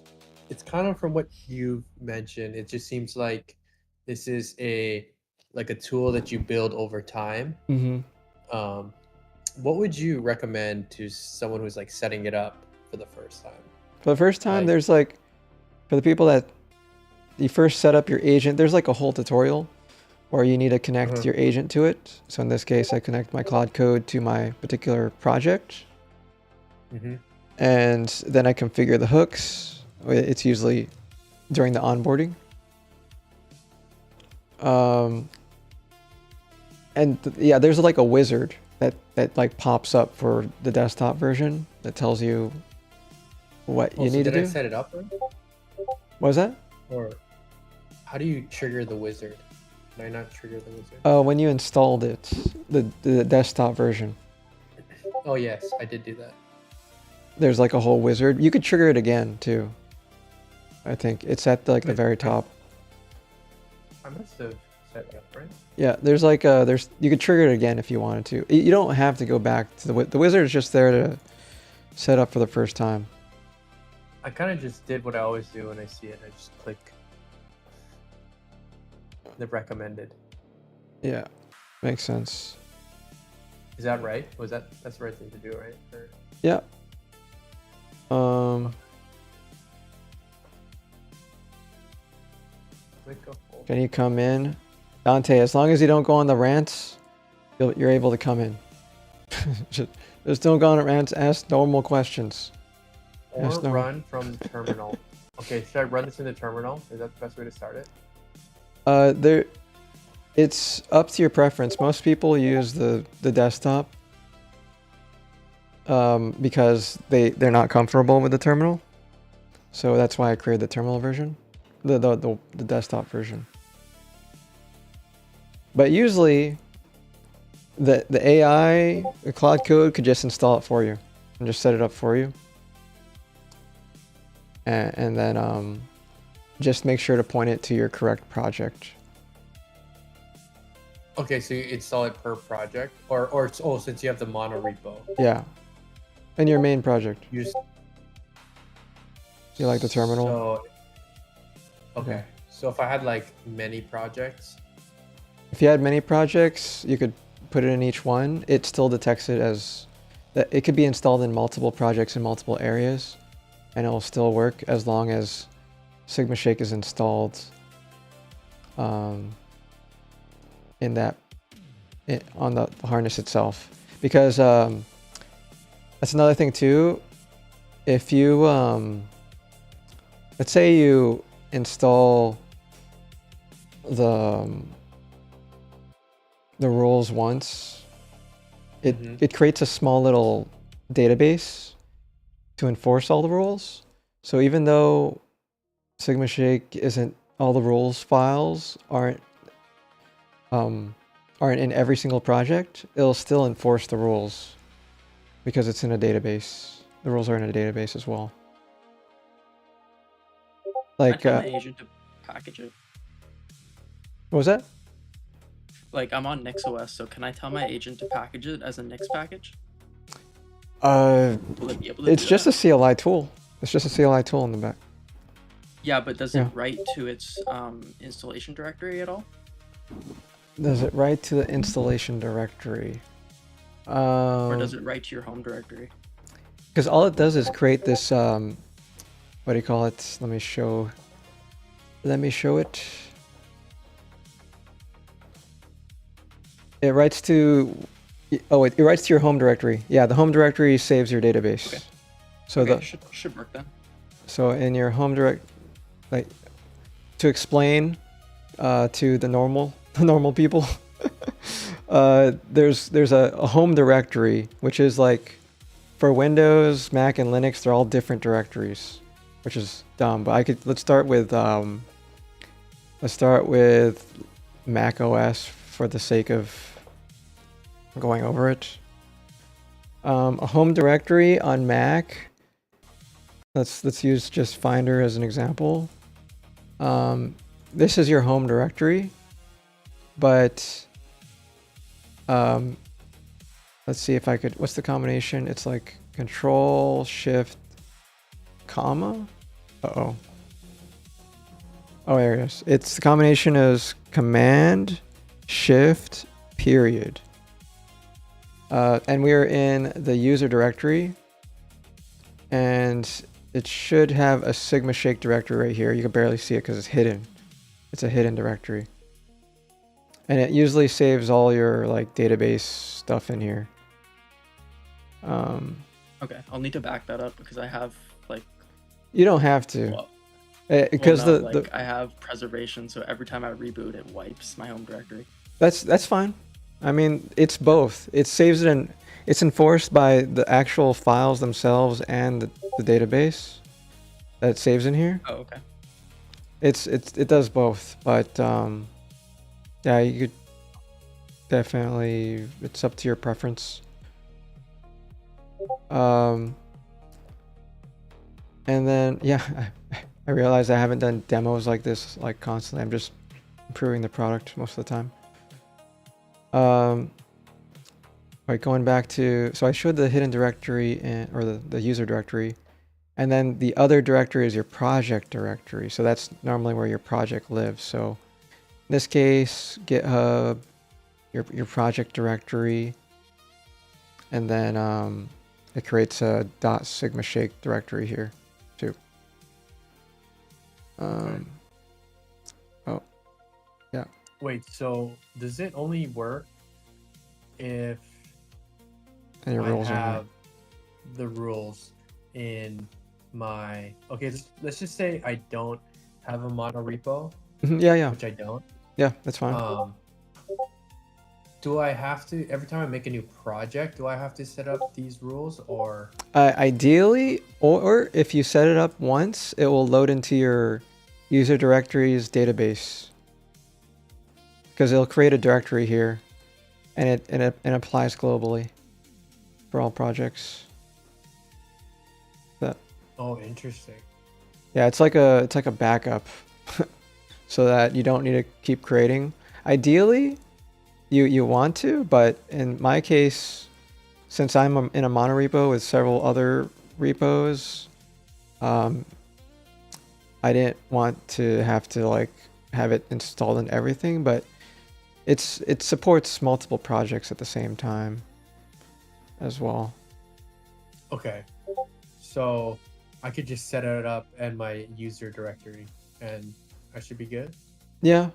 it's kind of from what you mentioned, it just seems like this is a tool that you build over time. What would you recommend to someone who's like setting it up for the first time? For the first time, there's like, for the people that you first set up your agent, there's like a whole tutorial where you need to connect your agent to it. So in this case, I connect my Claude code to my particular project. And then I configure the hooks. It's usually during the onboarding. And yeah, there's like a wizard that like pops up for the desktop version that tells you what you need to do. Did I set it up right? What was that? Or how do you trigger the wizard? Did I not trigger the wizard? Oh, when you installed it, the desktop version. Oh yes, I did do that. There's like a whole wizard. You could trigger it again too. I think it's at like the very top. I must have set it up right. Yeah, there's like you could trigger it again if you wanted to. You don't have to go back to the wizard is just there to set up for the first time. I kind of just did what I always do when I see it. I just click the recommended. Yeah, makes sense. Is that right? That's the right thing to do, right? Or... Yeah. Can you come in? Dante, as long as you don't go on the rants, you're able to come in. Just don't go on the rants, ask normal questions. Or run from the terminal. Okay, should I run this in the terminal? Is that the best way to start it? It's up to your preference. Most people use the desktop because they're not comfortable with the terminal. So that's why I created the terminal version, the desktop version. But usually, the AI, the Claude Code could just install it for you and just set it up for you. And then just make sure to point it to your correct project. Okay, so you install it per project, or since you have the mono repo. Yeah, in your main project. You like the terminal? So, okay, so if I had like many projects. If you had many projects, you could put it in each one. It still detects it as that. It could be installed in multiple projects in multiple areas, and it will still work as long as SigmaShake is installed on the harness itself. Because that's another thing too. If you let's say you install the rules once, it creates a small little database to enforce all the rules. So even though SigmaShake isn't, all the rules files aren't in every single project, it'll still enforce the rules because it's in a database. The rules are in a database as well. Like I tell my agent to package it. What was that? Like, I'm on NixOS, so can I tell my agent to package it as a Nix package? Will it be able to it's do just that? a CLI tool. It's just a CLI tool in the back. Yeah, but does it write to its installation directory at all? Does it write to the installation directory? Or does it write to your home directory? Because all it does is create this, what do you call it? Let me show it. It writes to, it writes to your home directory. Yeah, the home directory saves your database. Okay. So okay, should work then. So in your home like to explain to the normal people, there's a home directory, which is like for Windows, Mac, and Linux, they're all different directories, which is dumb. But let's start with Mac OS for the sake of going over it. A home directory on Mac. Let's use just Finder as an example. This is your home directory, but let's see if I could. What's the combination? It's like Control Shift, comma. Oh, there it is. It's the combination is Command Shift period. And we're in the user directory, and it should have a SigmaShake directory right here. You can barely see it because it's hidden. It's a hidden directory. And it usually saves all your like database stuff in here. Okay, I'll need to back that up because I have like. You don't have to. Because I have preservation, so every time I reboot, it wipes my home directory. That's fine. I mean, it's both. It saves it in. It's enforced by the actual files themselves and the database that it saves in here. Oh, okay. It does both, but yeah, you could definitely. It's up to your preference. And then yeah, I realized I haven't done demos like this like constantly. I'm just improving the product most of the time. Right, going back to, so I showed the hidden directory or the user directory, and then the other directory is your project directory. So that's normally where your project lives. So in this case, GitHub, your project directory, and then it creates a .sigma shake directory here too. Oh, yeah. Wait, so does it only work if And your I rules are in have the rules in my... Okay, let's just say I don't have a mono repo, there. Yeah. which I don't. Yeah, that's fine. Do I have to, every time I make a new project, do I have to set up these rules, or? Ideally, or if you set it up once, it will load into your user directories database, because it'll create a directory here, and it applies globally for all projects. That. Oh, interesting. Yeah, it's like a backup, so that you don't need to keep creating. Ideally, you want to, but in my case, since I'm in a monorepo with several other repos, I didn't want to have to like have it installed in everything, but it supports multiple projects at the same time as well. Okay, so I could just set it up in my user directory, and I should be good? Yeah.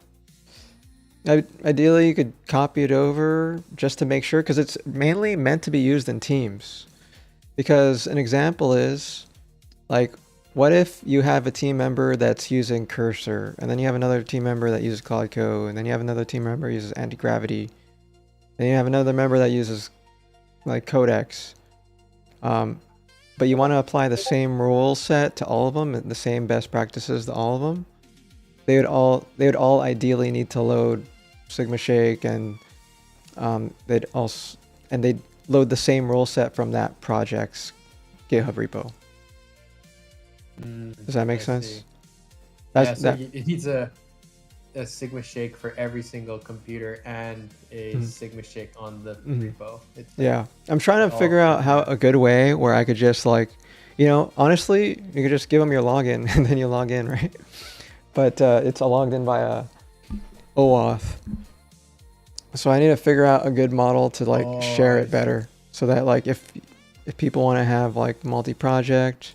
Ideally, you could copy it over just to make sure, because it's mainly meant to be used in teams. Because an example is, like, what if you have a team member that's using Cursor, and then you have another team member that uses Claude Code, and then you have another team member who uses antigravity, and you have another member that uses like codex. But you want to apply the same rule set to all of them, and the same best practices to all of them. They would all ideally need to load Sigma Shake, and they'd load the same rule set from that project's GitHub repo. Does that make sense? See. That's Yeah, so it needs a Sigma Shake for every single computer and a Sigma Shake on the repo. Yeah, I'm trying to figure out how a good way where I could just like, honestly, you could just give them your login and then you log in, right? But it's logged in via OAuth. So I need to figure out a good model to like share it better, so that like if people want to have like multi-project,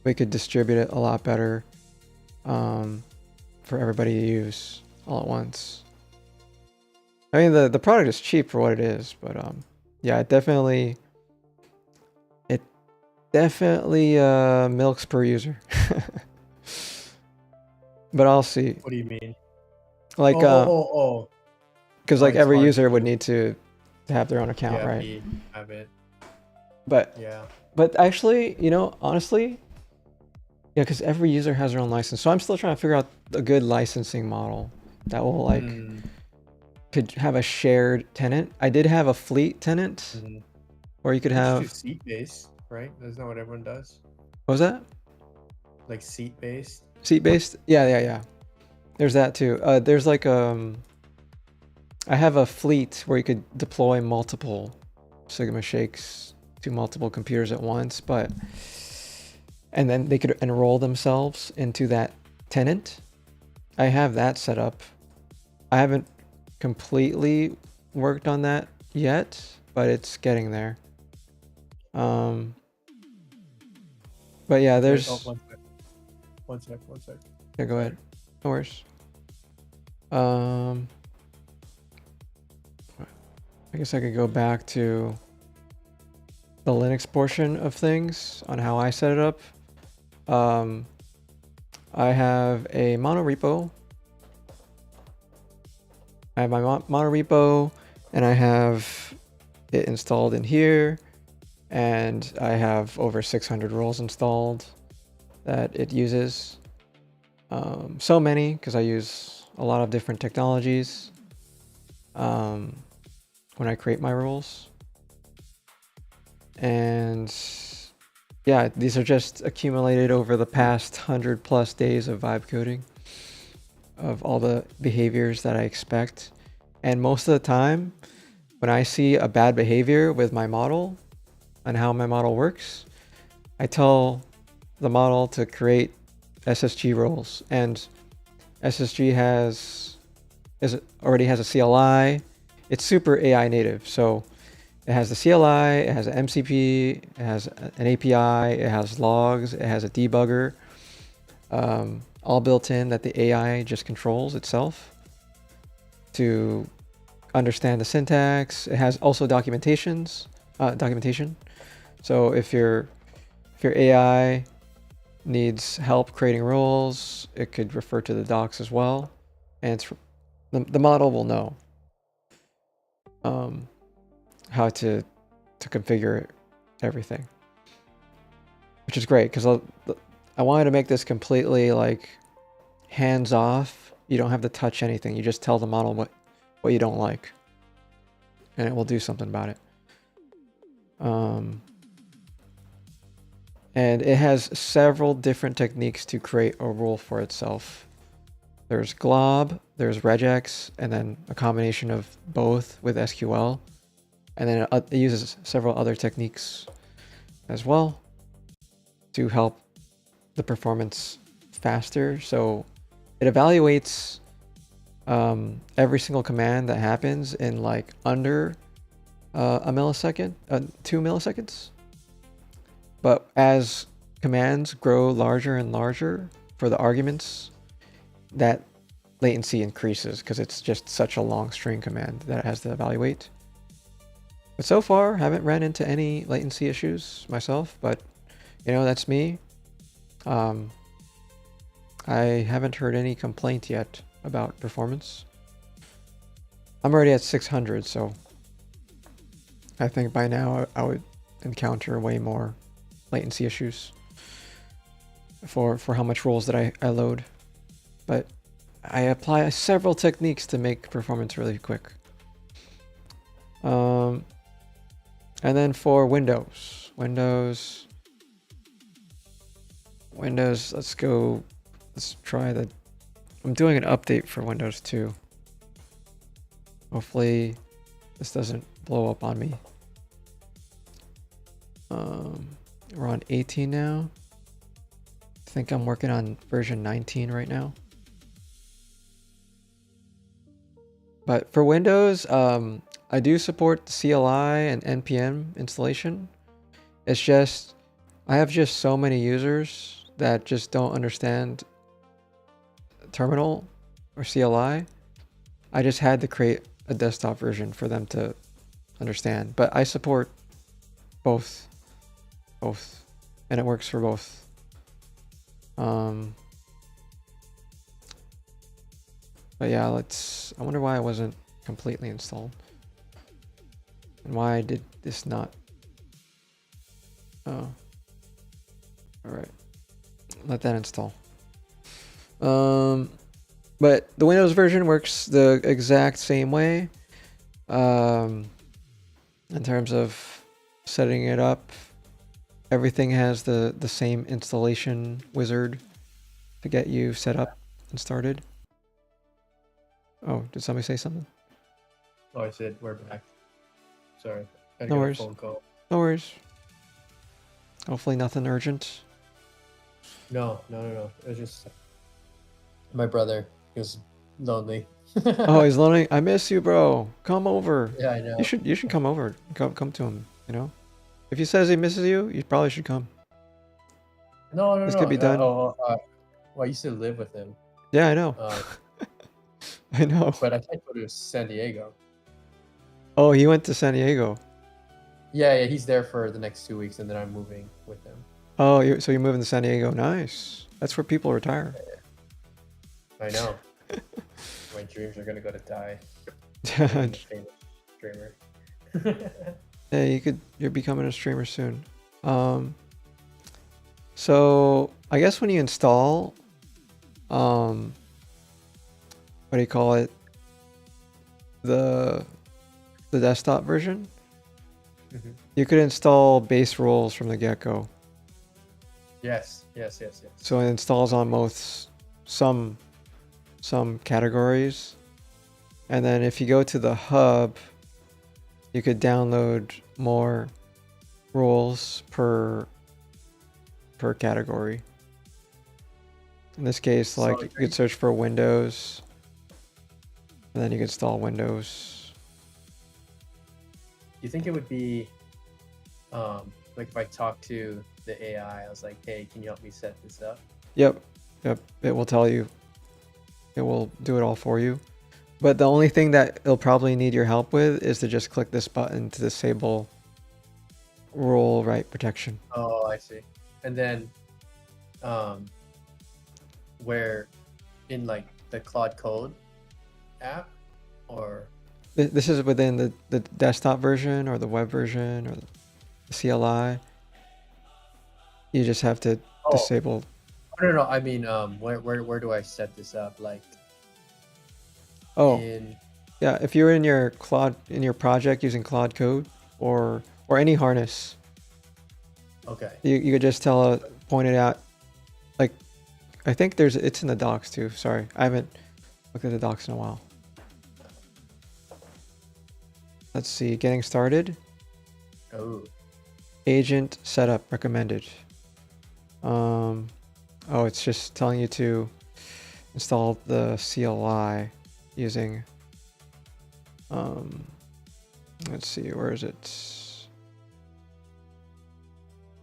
we could distribute it a lot better for everybody to use all at once. I mean, the product is cheap for what it is, but yeah, it definitely milks per user. But I'll see. What do you mean? Like, because like every user would need to have their own account, right? Have it. But yeah. But actually, honestly, yeah, because every user has their own license. So I'm still trying to figure out a good licensing model that will like could have a shared tenant. I did have a fleet tenant, or you could have seat based, right? That's not what everyone does. What was that? Like seat based. Seat based? Yeah. There's that too. There's like I have a fleet where you could deploy multiple Sigma Shakes to multiple computers at once, and then they could enroll themselves into that tenant. I have that set up. I haven't completely worked on that yet, but it's getting there. But yeah, there's... One sec. Yeah, go ahead. No worries. I guess I could go back to the Linux portion of things on how I set it up. I have a mono repo. I have my mono repo, and I have it installed in here, and I have over 600 rules installed that it uses. So many because I use a lot of different technologies when I create my rules. And yeah, these are just accumulated over the past 100+ days of vibe coding of all the behaviors that I expect. And most of the time, when I see a bad behavior with my model and how my model works, I tell the model to create SSG rules. And SSG already has a CLI. It's super AI native. So it has the CLI, it has an MCP, it has an API, it has logs, it has a debugger, all built in that the AI just controls itself to understand the syntax. It has also documentation. So if your AI needs help creating rules, it could refer to the docs as well, and the model will know how to configure everything, which is great because I wanted to make this completely like hands off. You don't have to touch anything. You just tell the model what you don't like, and it will do something about it. And it has several different techniques to create a rule for itself. There's glob, there's regex, and then a combination of both with SQL. And then it uses several other techniques as well to help the performance faster. So it evaluates every single command that happens in like under a millisecond, 2 milliseconds. But as commands grow larger and larger for the arguments, that latency increases because it's just such a long string command that it has to evaluate. But so far, haven't ran into any latency issues myself, but you know, that's me. I haven't heard any complaint yet about performance. I'm already at 600, so I think by now I would encounter way more latency issues for how much rules that I load. But I apply several techniques to make performance really quick. And then for Windows, let's try the, I'm doing an update for Windows 2. Hopefully this doesn't blow up on me. We're on 18 now. I think I'm working on version 19 right now. But for Windows, I do support CLI and NPM installation. It's just, I have just so many users that just don't understand terminal or CLI. I just had to create a desktop version for them to understand. But I support both, and it works for both. But yeah, I wonder why it wasn't completely installed. And why did this not? Oh. Alright. Let that install. But the Windows version works the exact same way. In terms of setting it up, everything has the same installation wizard to get you set up and started. Oh, did somebody say something? Oh, I said we're back. Sorry. I No got a worries. phone call. No worries. Hopefully nothing urgent. No. It was just my brother. He was lonely. Oh, he's lonely. I miss you, bro. Come over. Yeah, I know. You should come over. Come to him, you know? If he says he misses you, you probably should come. No. This could be done. Well, I used to live with him. Yeah, I know. I know. But I can't go to San Diego. Oh, he went to San Diego. Yeah, he's there for the next 2 weeks, and then I'm moving with him. Oh, so you're moving to San Diego. Nice. That's where people retire. I know. My dreams are gonna go to die. streamer. Yeah, you're becoming a streamer soon. So I guess when you install, what do you call it? The desktop version, you could install base rules from the get-go. Yes. So it installs on some categories, and then if you go to the hub, you could download more rules per category. In this case, like you could search for Windows, and then you can install Windows. Do you think it would be like if I talk to the AI, I was like, hey, can you help me set this up? Yep. It will tell you. It will do it all for you. But the only thing that it'll probably need your help with is to just click this button to disable rule write protection. Oh, I see. And then where in like the Claude Code app, or This is within the desktop version or the web version or the CLI. You just have to disable. No. I mean, where do I set this up? Like, yeah. If you're in your project using Claude Code or any harness, okay, you could just point it out. Like, I think it's in the docs too. Sorry, I haven't looked at the docs in a while. Let's see. Getting started. Oh. Agent setup recommended. It's just telling you to install the CLI using, let's see, where is it?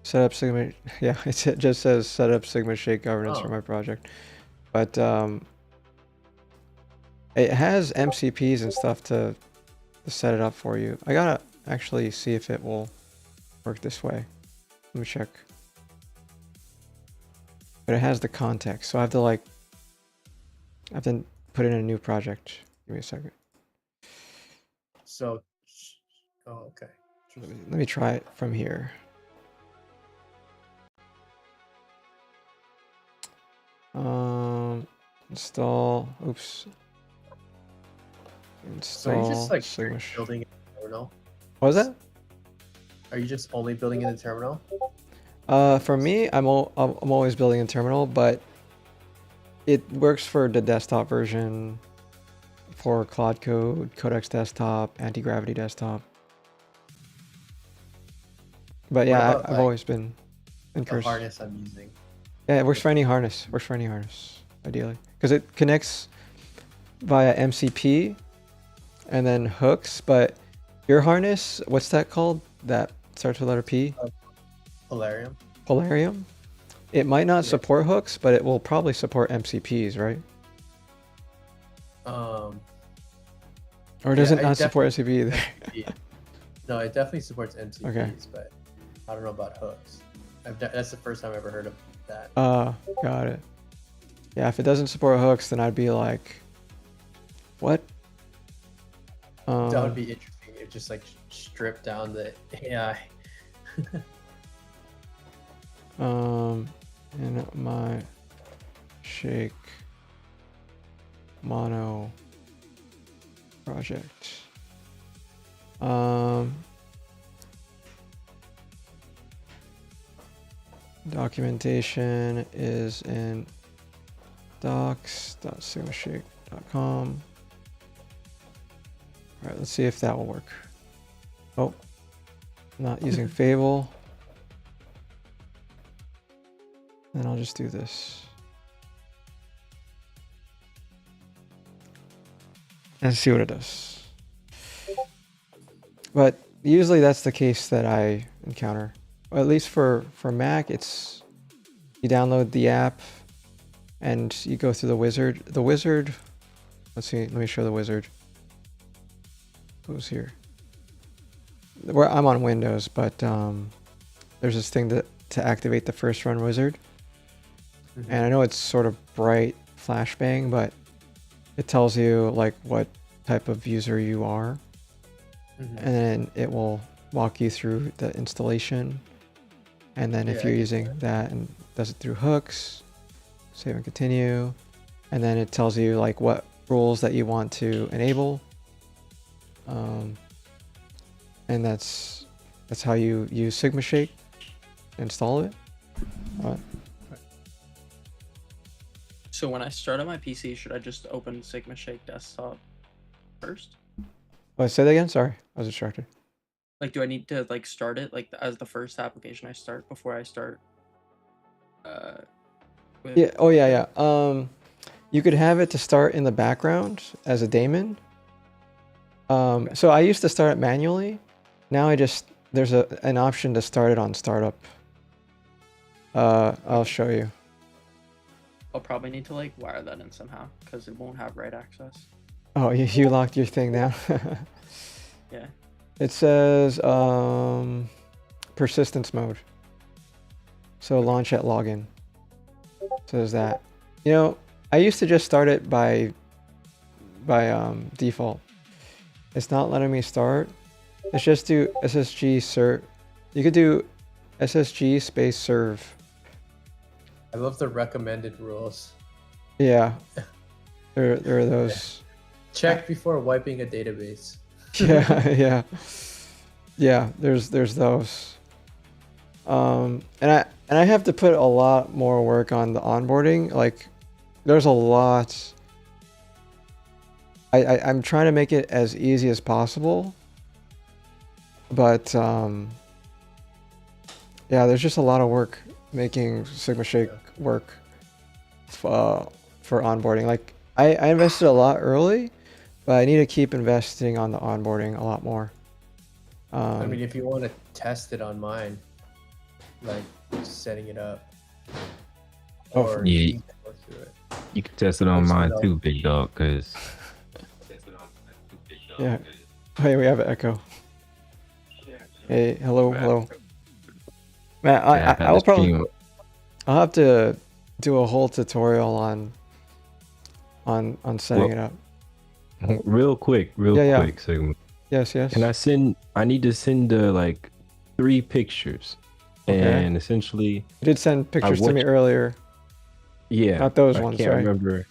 Setup Sigma, yeah, it just says setup Sigma Shake governance for my project. But it has MCPs and stuff to set it up for you. I gotta actually see if it will work this way. Let me check. But it has the context, so I have to put in a new project. Give me a second. So, okay. Let me try it from here. Install. Oops. Install. So are you just like Sigma building in the terminal? What was that? Are you just only building in the terminal? For me, I'm always building in terminal, but it works for the desktop version, for Claude Code, Codex Desktop, Antigravity Desktop. But yeah, I've always been in the harness I'm using. Yeah, it works for any harness. Works for any harness, ideally, because it connects via MCP and then hooks. But your harness, what's that called? That starts with letter P. Polarium. Polarium. It might not support hooks, but it will probably support MCPs, right? Or does it not support MCP either? MCP. No, it definitely supports MCPs, but I don't know about hooks. That's the first time I've ever heard of that. Got it. Yeah, if it doesn't support hooks, then I'd be like, what? That would be interesting. It just like strip down the AI. In my Shake Mono project. Documentation is in docs.sigmashake.com. All right, let's see if that will work. Oh, not using Fable. Then I'll just do this. And see what it does. But usually that's the case that I encounter. Or at least for Mac, it's you download the app and you go through the wizard. The wizard, let's see, let me show the wizard. Who's here? Where I'm on Windows, but there's this thing to activate the first run wizard. And I know it's sort of bright flashbang, but it tells you like what type of user you are. and then it will walk you through the installation. And then if Yeah, I you're get using that and does it through hooks, save and continue, and then it tells you like what rules that you want to enable. And that's how you use Sigma Shake, install it. So when I start on my PC, should I just open Sigma Shake Desktop first? Oh, say that again. Sorry, I was distracted. Like, do I need to like start it like as the first application I start before I start? With... Yeah. Oh yeah, yeah. You could have it to start in the background as a daemon. So I used to start it manually. Now there's an option to start it on startup. I'll show you. I'll probably need to like wire that in somehow because it won't have write access. Oh, you locked your thing down. Yeah. It says persistence mode. So launch at login. So there's that. You know, I used to just start it by default. It's not letting me start. Let's just do SSG serve. You could do SSG space serve. I love the recommended rules. Yeah. There are those. Check before wiping a database. Yeah, yeah. Yeah, there's those. And I have to put a lot more work on the onboarding. Like there's a lot. I'm trying to make it as easy as possible. But yeah, there's just a lot of work making Sigma Shake work for onboarding. Like I invested a lot early, but I need to keep investing on the onboarding a lot more. I mean, if you want to test it on mine, like setting it up, or yeah, you can go through it. You can test it on mine too, big dog, because yeah. Hey, we have an echo. Hey, hello. Man, I'll probably I'll have to do a whole tutorial on setting it up. real quick, Sigma. Yes. I need to send like 3 pictures. Okay. And essentially You did send pictures to me earlier. Yeah. Not those I ones, can't right? remember.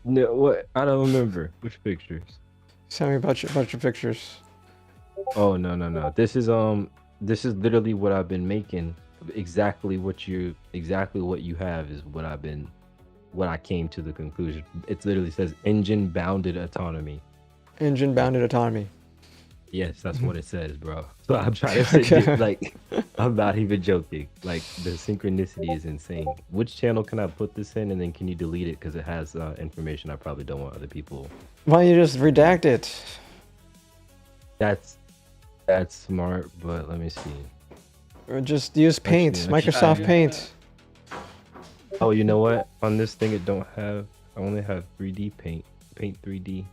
No, what? I don't remember which pictures. Send me a bunch of pictures. Oh no. This is literally what I've been making. Exactly what you have is what I came to the conclusion. It literally says engine bounded autonomy. Engine bounded autonomy. Yes, that's what it says, bro. So I'm trying to say, like, I'm not even joking. Like, the synchronicity is insane. Which channel can I put this in, and then can you delete it because it has information I probably don't want other people. Why don't you just redact it? That's smart, but let me see. Or just use Paint, Actually, Microsoft Paint. Oh, you know what? On this thing, I only have 3D Paint 3D.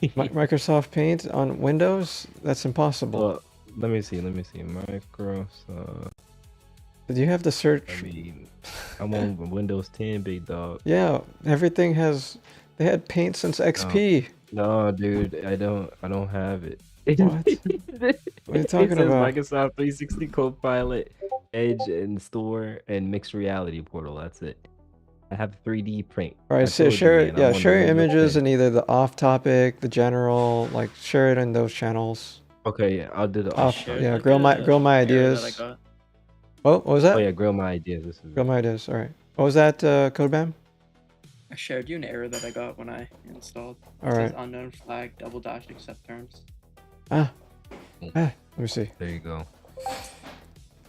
Microsoft Paint on Windows? That's impossible. Well, let me see. Microsoft. Did you have to search? I mean, I'm on Windows 10, big dog. Yeah, everything has. They had Paint since XP. No, dude, I don't have it. What? What are you talking about? Microsoft 360 Copilot, Edge, and Store, and Mixed Reality Portal. That's it. I have 3D Paint. All right, so share your images in either the off-topic, the general, like share it in those channels. Okay, yeah, I'll do the off. Yeah, grill my ideas. What was that? Oh yeah, grill my ideas. Grill my ideas. All right. What was that, Codebam? I shared you an error that I got when I installed. All right. It says unknown flag, double dash accept terms. Let me see. There you go.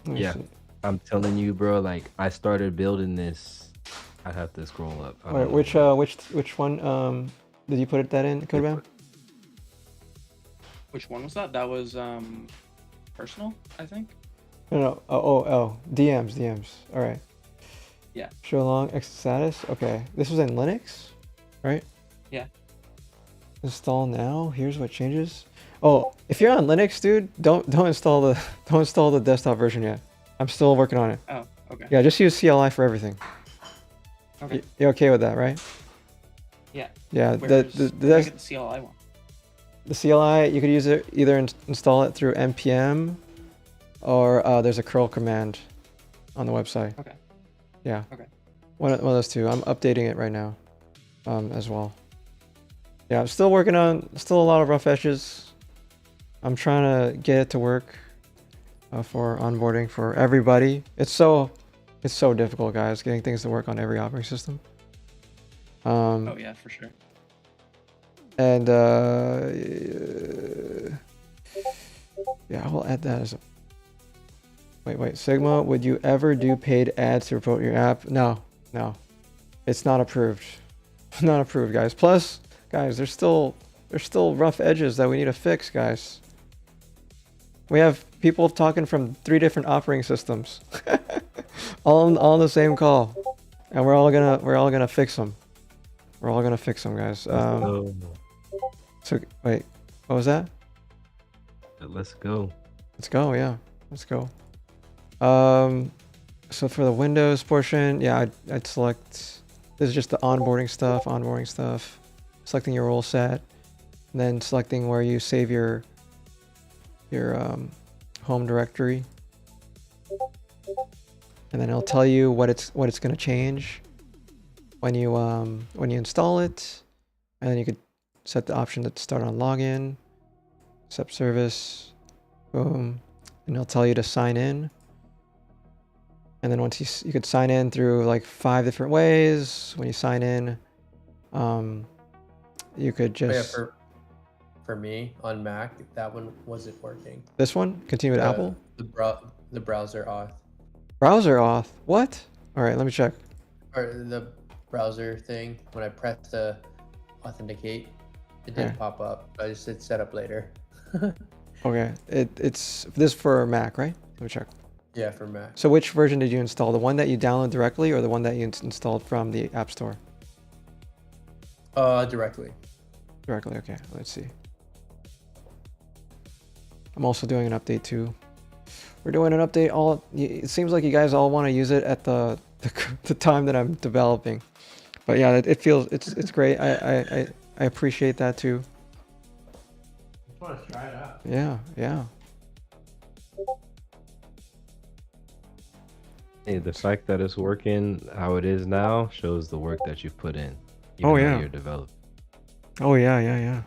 Let me see. I'm telling you, bro. Like, I started building this. I have to scroll up. All right, which one did you put that in, Codebam? Which one was that? That was personal, I think. No. Oh. DMs. All right. Yeah. Show long exit status. Okay. This was in Linux, right? Yeah. Install now. Here's what changes. Oh, if you're on Linux, dude, don't install the desktop version yet. I'm still working on it. Oh, okay. Yeah, just use CLI for everything. Okay. You're okay with that, right? Yeah. Yeah. Where I get the CLI one? the CLI, you could use it either install it through npm, or there's a curl command on the website. Okay. Yeah. Okay. One of those two. I'm updating it right now, as well. Yeah, I'm still working on. Still a lot of rough edges. I'm trying to get it to work for onboarding for everybody. It's so difficult, guys, getting things to work on every operating system. Oh yeah, for sure. And yeah, we'll add that as a. Wait, Sigma, would you ever do paid ads to promote your app? No, it's not approved. Not approved, guys. Plus, guys, there's still rough edges that we need to fix, guys. We have people talking from 3 different operating systems, all on the same call, and we're all gonna fix them. We're all gonna fix them, guys. So wait, what was that? Let's go. Let's go. Yeah, let's go. So for the Windows portion, yeah, I'd select. This is just the onboarding stuff. Selecting your role set, and then selecting where you save your home directory, and then it'll tell you what it's going to change when you install it, and then you could set the option to start on login, accept service, boom, and it'll tell you to sign in. And then once you could sign in through like 5 different ways. When you sign in, you could just. Oh, yeah, for me on Mac, that one wasn't working. This one? Continue with Apple? The browser auth. Browser auth? What? All right, let me check. Or the browser thing, when I pressed the authenticate, it didn't Okay. pop up. I just said set up later. Okay, it's this for Mac, right? Let me check. Yeah, for Mac. So which version did you install? The one that you download directly, or the one that you installed from the App Store? Directly. Directly, okay, let's see. I'm also doing an update too. We're doing an update it seems like you guys all want to use it at the time that I'm developing. But yeah, it feels, it's great. I appreciate that too. I just want to try it out. Yeah. Hey, the fact that it's working how it is now shows the work that you've put in. Oh, though yeah. You're developing. Oh yeah.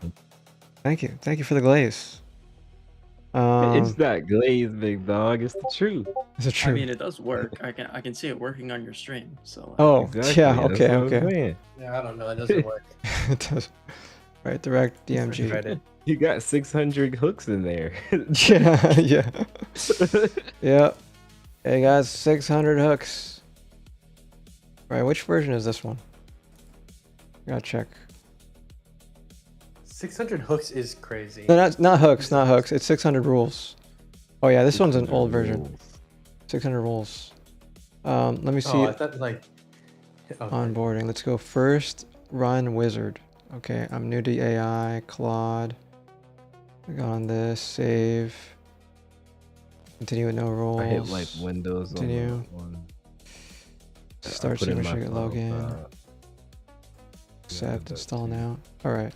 Thank you for the glaze. It's not glazed, big dog. It's the truth. Is it true? I mean, it does work. I can see it working on your stream. So. Oh, Exactly, yeah. that's Okay. what I'm saying. Yeah, I don't know. It doesn't work. It does. Right, direct DMG. Reddit. You got 600 hooks in there. Yeah. Yeah. Hey guys, 600 hooks. Right, which version is this one? Gotta check. 600 hooks is crazy. No, not hooks. It's 600 rules. Oh yeah, this one's an old version. 600 rules. Let me see. Oh, I thought like okay. Onboarding. Let's go first. Run wizard. Okay, I'm new to AI. Claude. I got on this. Save. Continue with no rules. I hit like Windows Continue. on one. Start put in my signature. file, Login. Accept. that Install too. now. All right.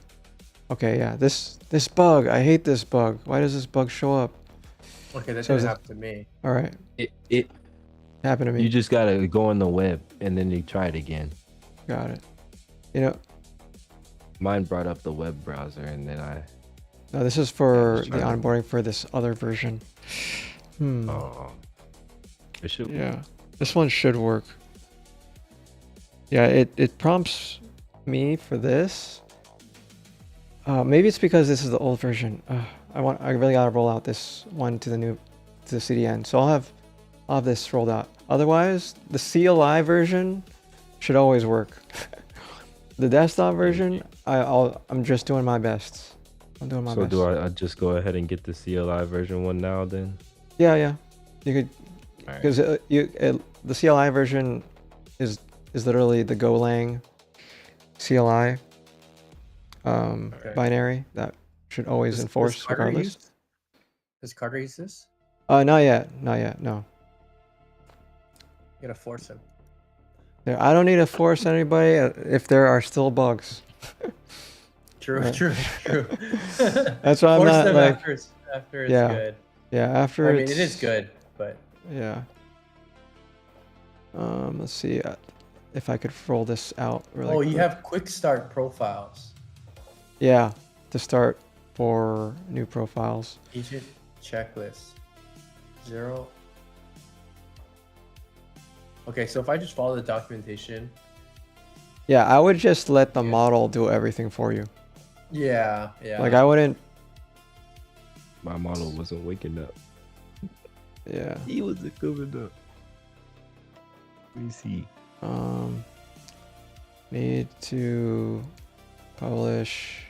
Okay. Yeah. This bug. I hate this bug. Why does this bug show up? Okay, that So is didn't it- happen to me. All right. It Happened to me. you just gotta go on the web and then you try it again. Got it. You know. Mine brought up the web browser and then No, this is for just the try it. onboarding for this other version. It should. Yeah, this one should work. Yeah, it prompts me for this. Maybe it's because this is the old version. I really gotta roll out this one to the CDN. So I'll have this rolled out. Otherwise, the CLI version should always work. The desktop version, I'm just doing my best. I'm doing my So best. do I just go ahead and get the CLI version one now then? Yeah. You could, All right. because the CLI version is literally the Golang CLI binary that should always enforce regardless. Does Carter use this? Not yet. No. You gotta force him. I don't need to force anybody if there are still bugs. True, Right. true, true. That's why I'm Force not them like. after it's Yeah. good. Yeah, after I mean, it's. it is good, but Yeah. Let's see if I could roll this out really oh, you quick. have quick start profiles. Yeah, to start for new profiles. Agent checklist 0. Okay, so if I just follow the documentation, Yeah, I would just let the Yeah. model do everything for you. yeah. Like I wouldn't. My model wasn't waking up. Yeah. He wasn't coming up. Let me see. Need to publish.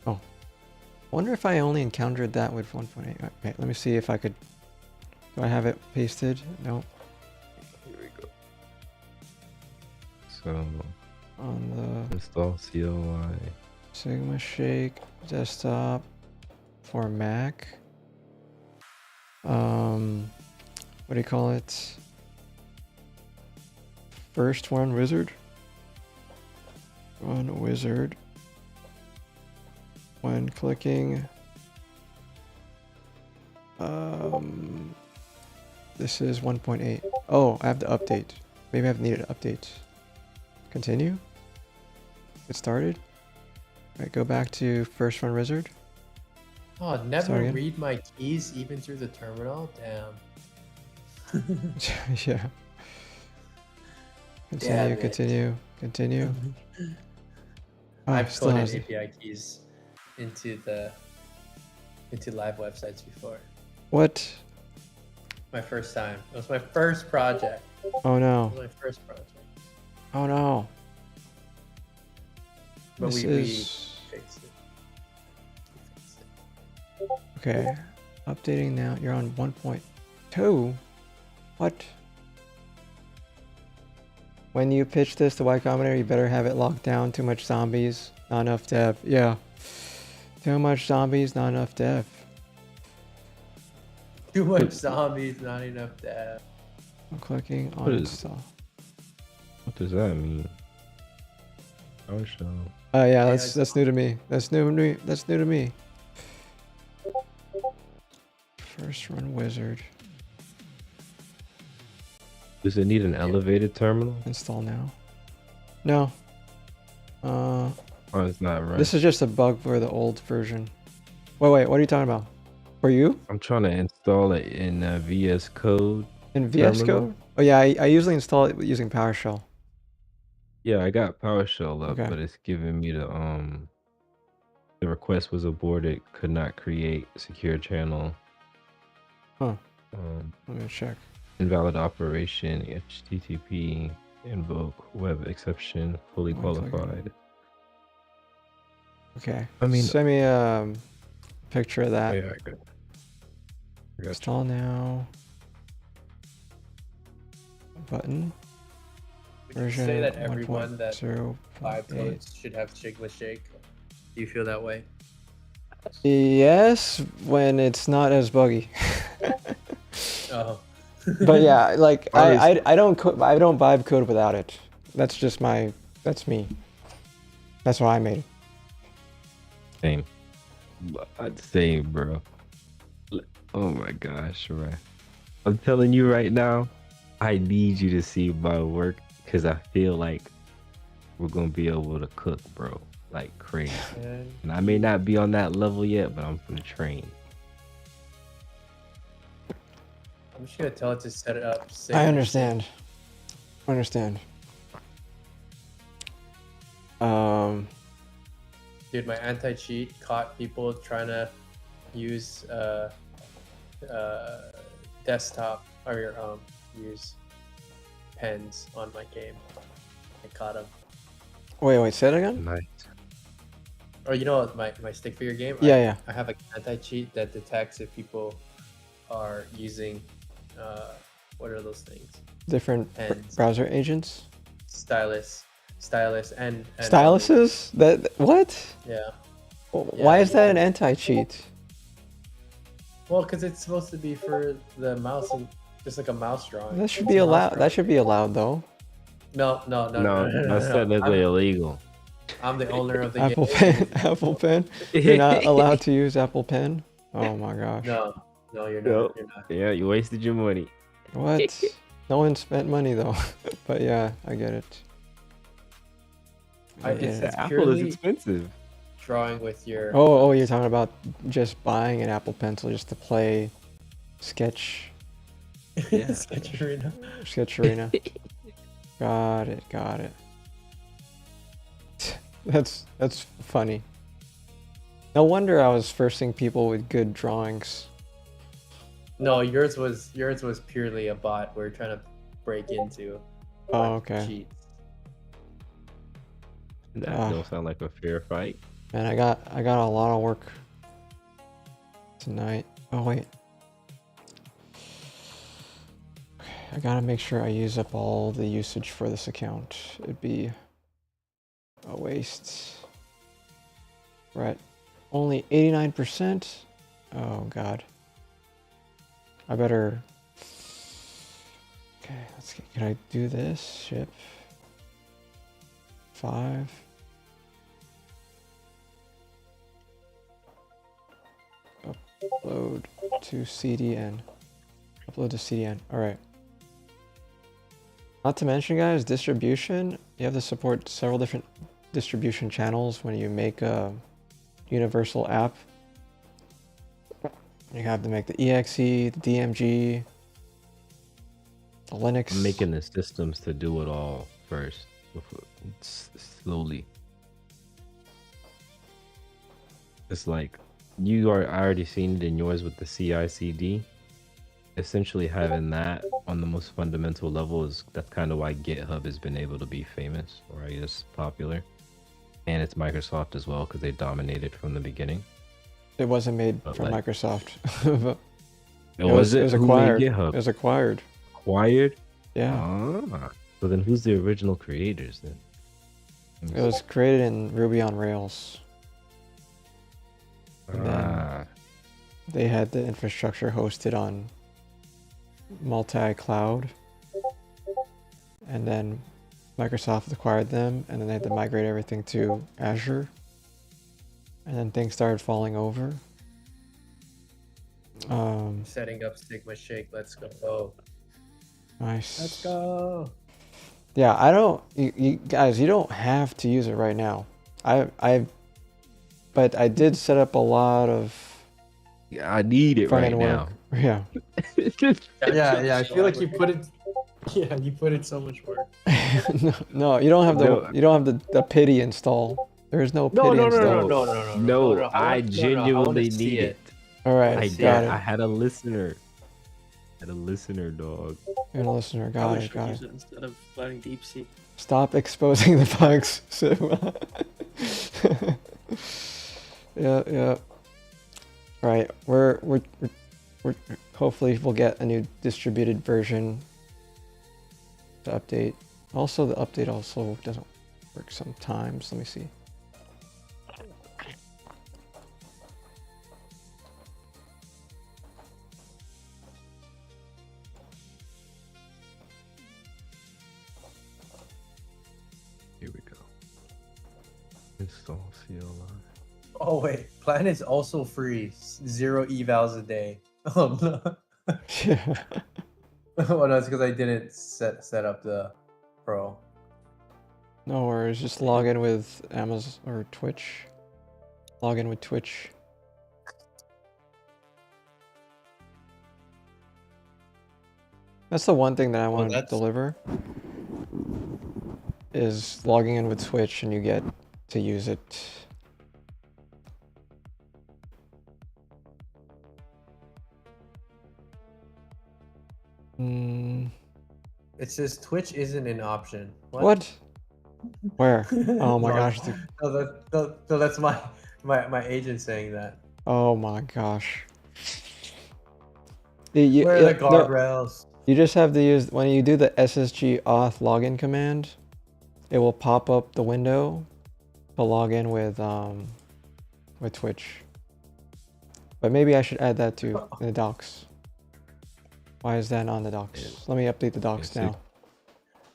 Oh, wonder if I only encountered that with 1.8. Okay, let me see if I could. Do I have it pasted? No. Here we go. So On install CLI. the Sigma Shake desktop for Mac. What do you call it? First run wizard. Run wizard. When clicking. This is 1.8. Oh, I have to update. Maybe I've needed to update. Continue. Get started. Alright, go back to first run wizard. Oh, never Start again. read my keys even through the terminal. Damn. Yeah. Damn it. Continue. Oh, I've still coded has it. API keys into live websites before. What? My first time. It was my first project. Oh It no. was my first project. Oh no. But This we is fixed it. We fixed it. okay. Updating now. You're on 1.2. What? When you pitch this to Y Combinator, you better have it locked down. Too much zombies, not enough dev. Yeah. Too much zombies, not enough dev. Too much zombies, not enough dev. I'm clicking on What is- install. What does that mean? PowerShell. Oh yeah, Yeah, that's new to me. That's new to me. That's new to me. First run wizard. Does it need an elevated terminal? Install now. No. Oh, it's not right. This is just a bug for the old version. Wait, what are you talking about? For you? I'm trying to install it in VS Code. In VS Terminal? Code? Oh yeah, I usually install it using PowerShell. Yeah, I got PowerShell up, Okay. but it's giving me the request was aborted, could not create secure channel. Huh. Um, Let me check. invalid operation, HTTP, invoke, web exception, fully One click. qualified. Okay. I mean- send me a picture of Oh, that. yeah, I got you. Install now. Button. Would you Version say that everyone that 1.0.8. Vibe codes should have Sigma Shake? Do you feel that way? Yes, when it's not as buggy. Oh. But yeah, like Honestly. I don't vibe code without it. That's just that's me. That's why I made it. Same. Same, bro. Oh my gosh, right. I'm telling you right now, I need you to see my work because I feel like we're gonna be able to cook, bro. Like crazy. And I may not be on that level yet, but I'm gonna train. I'm just gonna tell it to set it up. I understand. Dude, my anti-cheat caught people trying to use desktop or use pens on my game. I caught them. Wait, say it again? Nice. Or you know my stick figure game? Yeah. I have an anti-cheat that detects if people are using what are those things? Different Pens. browser agents? Stylus and Styluses? What? Yeah. Why is that an anti-cheat? Well, because it's supposed to be for the mouse and just like a mouse drawing. That should It's be a mouse allowed. drawing. That should be allowed though. No. No, that's technically illegal. I'm the owner of the Apple game. Pen. Apple Pen. You're not allowed to use Apple Pen. Oh my gosh. No, you're not. No. You're not. Yeah, you wasted your money. What? No one spent money though. But yeah, I get it. I get It's it. The Apple purely is expensive. drawing with your. Oh, you're talking about just buying an Apple Pencil just to play Sketch Yeah. Sketch Arena. Arena. Got it. That's funny. No wonder I was first seeing people with good drawings. No, yours was purely a bot. We're trying to break into. Oh, okay. Cheats. That don't sound like a fair fight. Man, I got a lot of work tonight. Oh wait. I gotta make sure I use up all the usage for this account. It'd be a waste. We're at only 89%. Oh god. I better. Okay, let's get. Can I do this? Ship. 5. Upload to CDN. Upload to CDN. Alright. Not to mention, guys, distribution. You have to support several different distribution channels when you make a universal app. You have to make the EXE, the DMG, the Linux. I'm making the systems to do it all first, slowly. It's like I already seen it in yours with the CI/CD. Essentially, having that on the most fundamental level that's kind of why GitHub has been able to be famous, or I guess popular, and it's Microsoft as well because they dominated from the beginning. It wasn't made But from like- Microsoft. It was Who acquired. made GitHub It was acquired. acquired. Yeah. Ah, so then who's the original creators then? It was created in Ruby on Rails. And then Ah, they had the infrastructure hosted on multi-cloud. And then Microsoft acquired them, and then they had to migrate everything to Azure. And then things started falling over. Setting up Sigma Shake. Let's go. Nice. Let's go. Yeah, I don't. You guys, you don't have to use it right now. But I did set up a lot of yeah, I need it right front-end now. work. Yeah. Yeah. I feel like you put it. Yeah, you put in so much work. No, you don't have No. you don't have the pity install. There is no pity install. No, I wanna genuinely see need it. All right, I got it. I had a listener. Dog. You're a listener. I Got wish it. we Got use it. it instead of letting deep sea. Stop exposing the bugs. Sigma. Yeah. Right. We're hopefully we'll get a new distributed version to update. Also, the update also doesn't work sometimes. Let me see. Here we go. Install CLI. Oh wait, plan is also free. 0 evals a day. Oh no. Yeah. Oh no, it's because I didn't set up the pro. No worries. Just log in with Amazon or Twitch. Log in with Twitch. That's the one thing that I want to that's- deliver. Is logging in with Twitch and you get to use it. It says Twitch isn't an option. What? Where? Oh my gosh. So that's my agent saying that. Oh my gosh. Where are the no, guardrails? you just have to use, when you do the SSG auth login command, it will pop up the window to log in with Twitch. But maybe I should add that to in the docs. Why is that on the docs? Let me update the docs Yeah, now.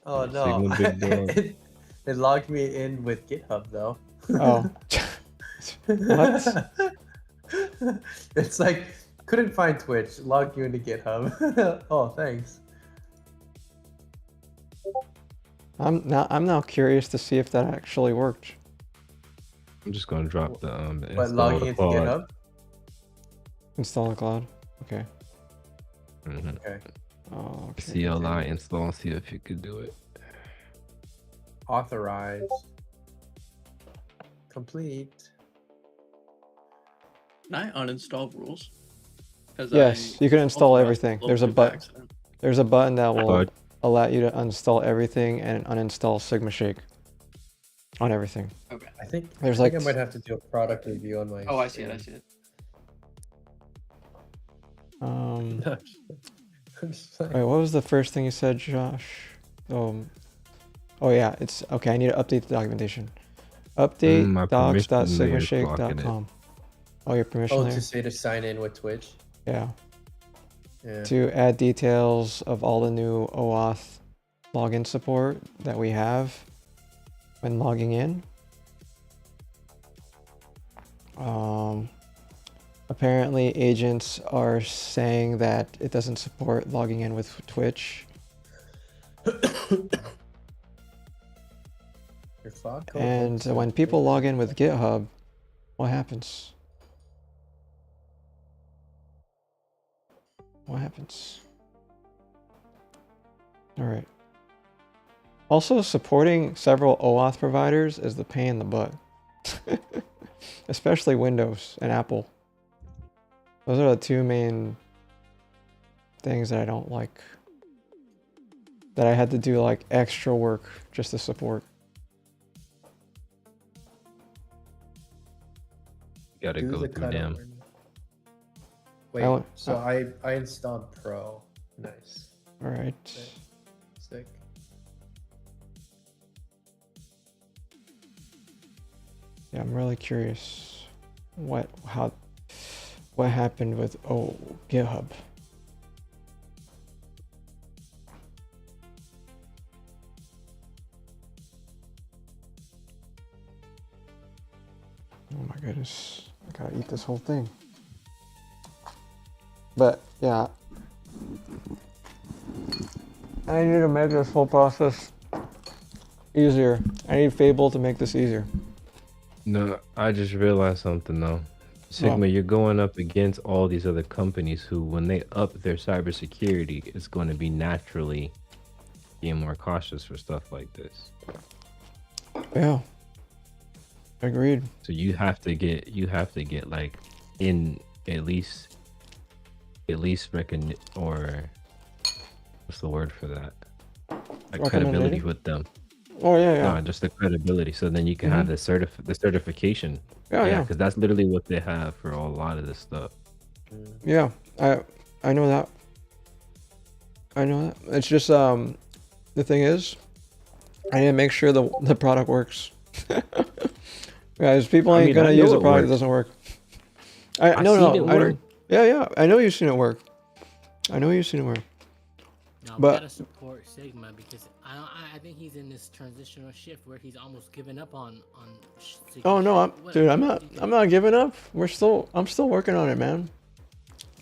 Oh Sigma no. big dog. It logged me in with GitHub though. Oh. What? It's like couldn't find Twitch. Logged you into GitHub. Oh, thanks. I'm now curious to see if that actually worked. I'm just gonna drop the But install logging the into Claude. GitHub. Install a cloud. Okay. Mhm. Okay. Oh, okay. CLI install. See if you could do it. Authorize. Complete. Can I uninstall rules? 'Cause Yes, you can install authorized everything. global There's a by button. accident. There's a button that will Claude. allow you to uninstall everything and uninstall Sigma Shake on everything. Okay. I think There's I like think I might have to do a product review on my. Oh, I see it. I see it. um. I'm just like- Wait, what was the first thing you said, Josh? Oh yeah, it's okay. I need to update the documentation. Update My permission layer is blocking docs.sigmashake.com. Oh, your permission Oh, layer? to say to sign in with Twitch. Yeah. Yeah. To add details of all the new OAuth login support that we have when logging in. Apparently agents are saying that it doesn't support logging in with Twitch. Your cloud code And looks when so people good. log in with GitHub, what happens? What happens? All right. Also, supporting several OAuth providers is the pain in the butt. Especially Windows and Apple. Those are the two main things that I don't like. That I had to do like extra work just to support. Gotta Do go the through them. cutover. Wait, want- so I installed Pro. Nice. All right. Sick. Yeah, I'm really curious what happened with GitHub. Oh my goodness, I gotta eat this whole thing. But yeah, I need to make this whole process easier. I need Fable to make this easier. No, I just realized something though. Sigma, you're going up against all these other companies who, when they up their cybersecurity, it's going to be naturally being more cautious for stuff like this. Yeah. Agreed. So you have to get like in at least recognition, or what's the word for that? Like credibility Recommendation? with them. Oh yeah, yeah. No, just the credibility. So then you can have the certification. Yeah, yeah. Because that's literally what they have for a lot of this stuff. Yeah, I know that. I know that. It's just the thing is, I need to make sure the product works. Guys, people ain't gonna use a product that doesn't work. I know. Yeah, I know you've seen it work. I know you've seen it work. No, But- we gotta support Sigma because I think he's in this transitional shift where he's almost given up on Sigma. Oh no, What- dude, what I'm do you think? not giving up. I'm still working on it, man.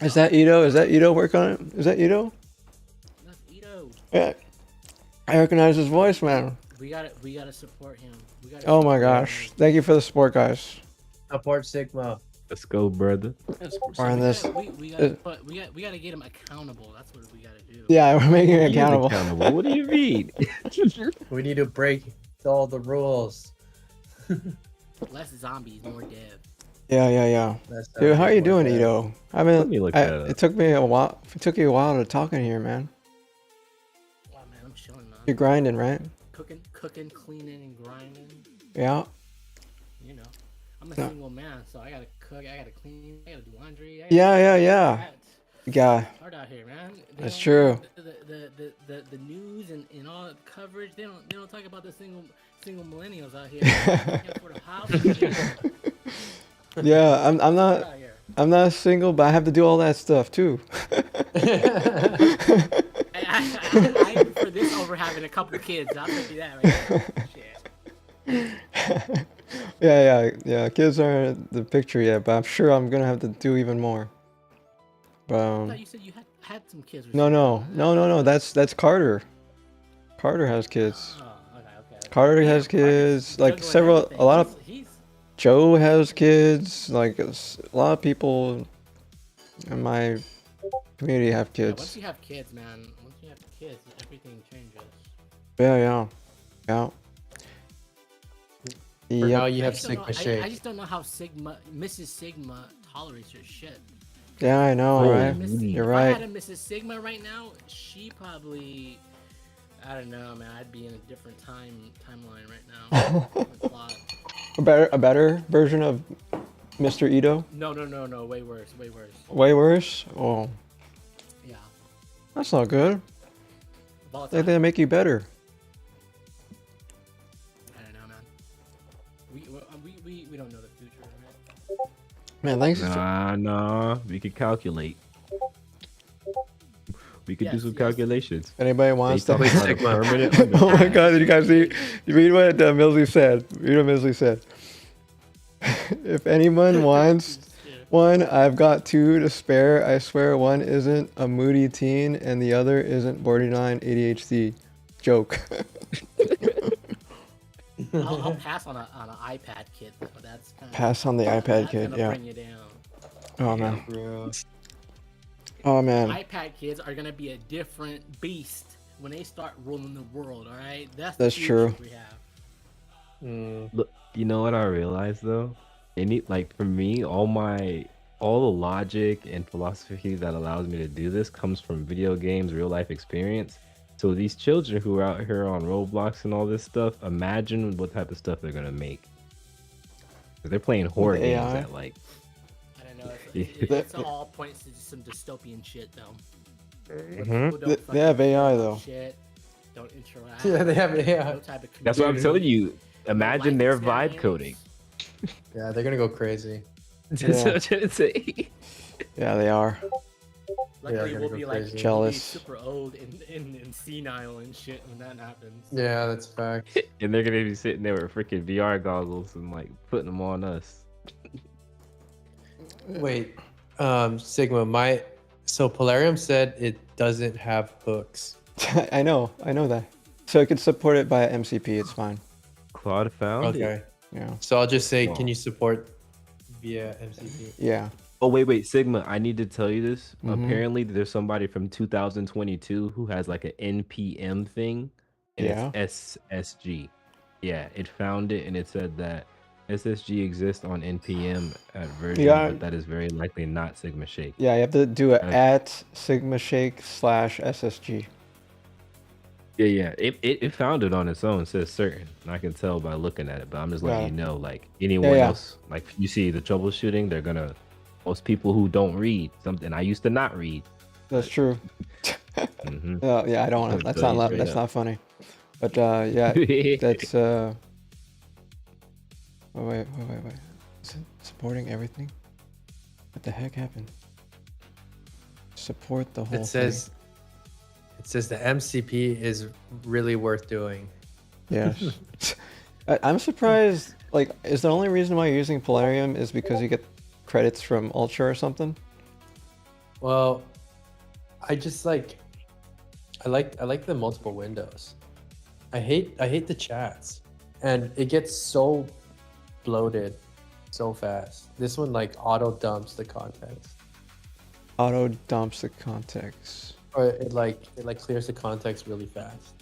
Is that Ito? Is that Ito work on it? Is that Ito? That's Ito. Yeah. I recognize his voice, man. We gotta support him. We gotta Oh my support gosh. him. Thank you for the support, guys. Support Sigma. Let's go, brother. We're on this. We gotta get him accountable. That's what we gotta do. Yeah, we're making it He is accountable. What do you mean? We need to break all the rules. Less zombies, more dev. Yeah. That's Dude, how are you doing, Ito? Ito? I Let me mean, look that up. it took me a while. It took you a while to talk in here, man. Oh man, I'm chilling, man. You're grinding, right? Cooking, cleaning, and grinding. Yeah. You know, I'm a No. single man, so I gotta cook, I gotta clean, I gotta do laundry. Yeah. Yeah. Hard out here, man. That's true. The news and all the coverage, they don't talk about the single millennials out here. Can't afford a house. Yeah, I'm Hard not out here. I'm not single, but I have to do all that stuff too. I prefer this over having a couple kids. I'll tell you that right now. Shit. Yeah. Kids aren't the picture yet, but I'm sure I'm gonna have to do even more. I But thought you said you had some kids. Or no. something. That's Carter. Carter has kids. Oh, okay. Carter Damn, has Carter's kids. Like juggling several, everything. a lot of. He's Joe has kids. Like a lot of people in my community have yeah, once kids. you have kids, man. Once you have kids, everything changes. Yeah. For now, Yep. you have just don't know- Sigma Shake. I just don't know how Mrs. Sigma tolerates her shit. Yeah, I know, Oh, right? really? You're If I right. had a Mrs. Sigma right now, she probably, I don't know, man. I'd be in a different timeline right now. Different plot. A better version of Mr. Ito. No. Way worse. Way worse. Oh, Yeah. that's not good. Volatile. They make you better. I don't know, man. We don't know the future, right? Man, thanks. Nah. We could calculate. We could do Yes, some yes. calculations. Anybody wants Based to? on Sigma. permanent Oh my God! Did you guys see? Read what Millsy said. Read what Millsy said. If anyone wants one, I've got two to spare. I swear one isn't a moody teen and the other isn't borderline ADHD. Joke. I'll pass on an iPad kid though. That's kind of Pass on the iPad kid. Yeah. Bring you down. Oh man. Bro. Oh man. iPad kids are gonna be a different beast when they start ruling the world. All right, that's That's the future true. we have. Look, you know what I realized though? Like for me, all the logic and philosophy that allows me to do this comes from video games, real life experience. So these children who are out here on Roblox and all this stuff, imagine what type of stuff they're gonna make. 'Cause they're playing horror With games AI? at like. I don't know. It's all points to some dystopian shit though. Mhm. People don't They have fucking AI, do though. Shit, don't interact. Yeah, they have AI. No type of That's what I'm telling community, you. Imagine no their life vibe experience. coding. Yeah, they're gonna go crazy. That's Yeah. what I'm trying to say. Yeah, they are. Luckily, gonna we'll go be crazy. like Jealous. super old and senile and shit when that happens. Yeah, that's fact. And they're gonna be sitting there with freaking VR goggles and like putting them on us. Wait, Sigma, so Polarium said it doesn't have hooks. I know that. So it could support it by MCP. It's fine. Claude found it. Okay. Yeah. So I'll just say, Oh. can you support via MCP? Yeah. Oh wait, Sigma. I need to tell you this. Mhm. Apparently, there's somebody from 2022 who has like an NPM thing, and Yeah. it's SSG. Yeah, it found it, and it said that SSG exists on NPM at version, Yeah. but that is very likely not Sigma Shake. Yeah, you have to do it Okay. at Sigma Shake /SSG. Yeah. It found it on its own. It says certain. And I can tell by looking at it, but I'm just letting you know, like anyone Yeah. else, like you see the troubleshooting, they're gonna. Most people who don't read something, I used to not read. That's true. Mhm. Yeah, I don't want to. I'll That's tell not. you That's straight not funny. But yeah, that's. Oh, wait. Is it supporting everything? What the heck happened? Support the whole It says the MCP is really worth doing. thing. Yes. I'm surprised. Like, is the only reason why you're using Polarium is because you get credits from Ultra or something? Well, I just I like the multiple windows. I hate the chats, and it gets so bloated so fast. This one like auto dumps the context, Auto dumps the context. or it clears the context really fast.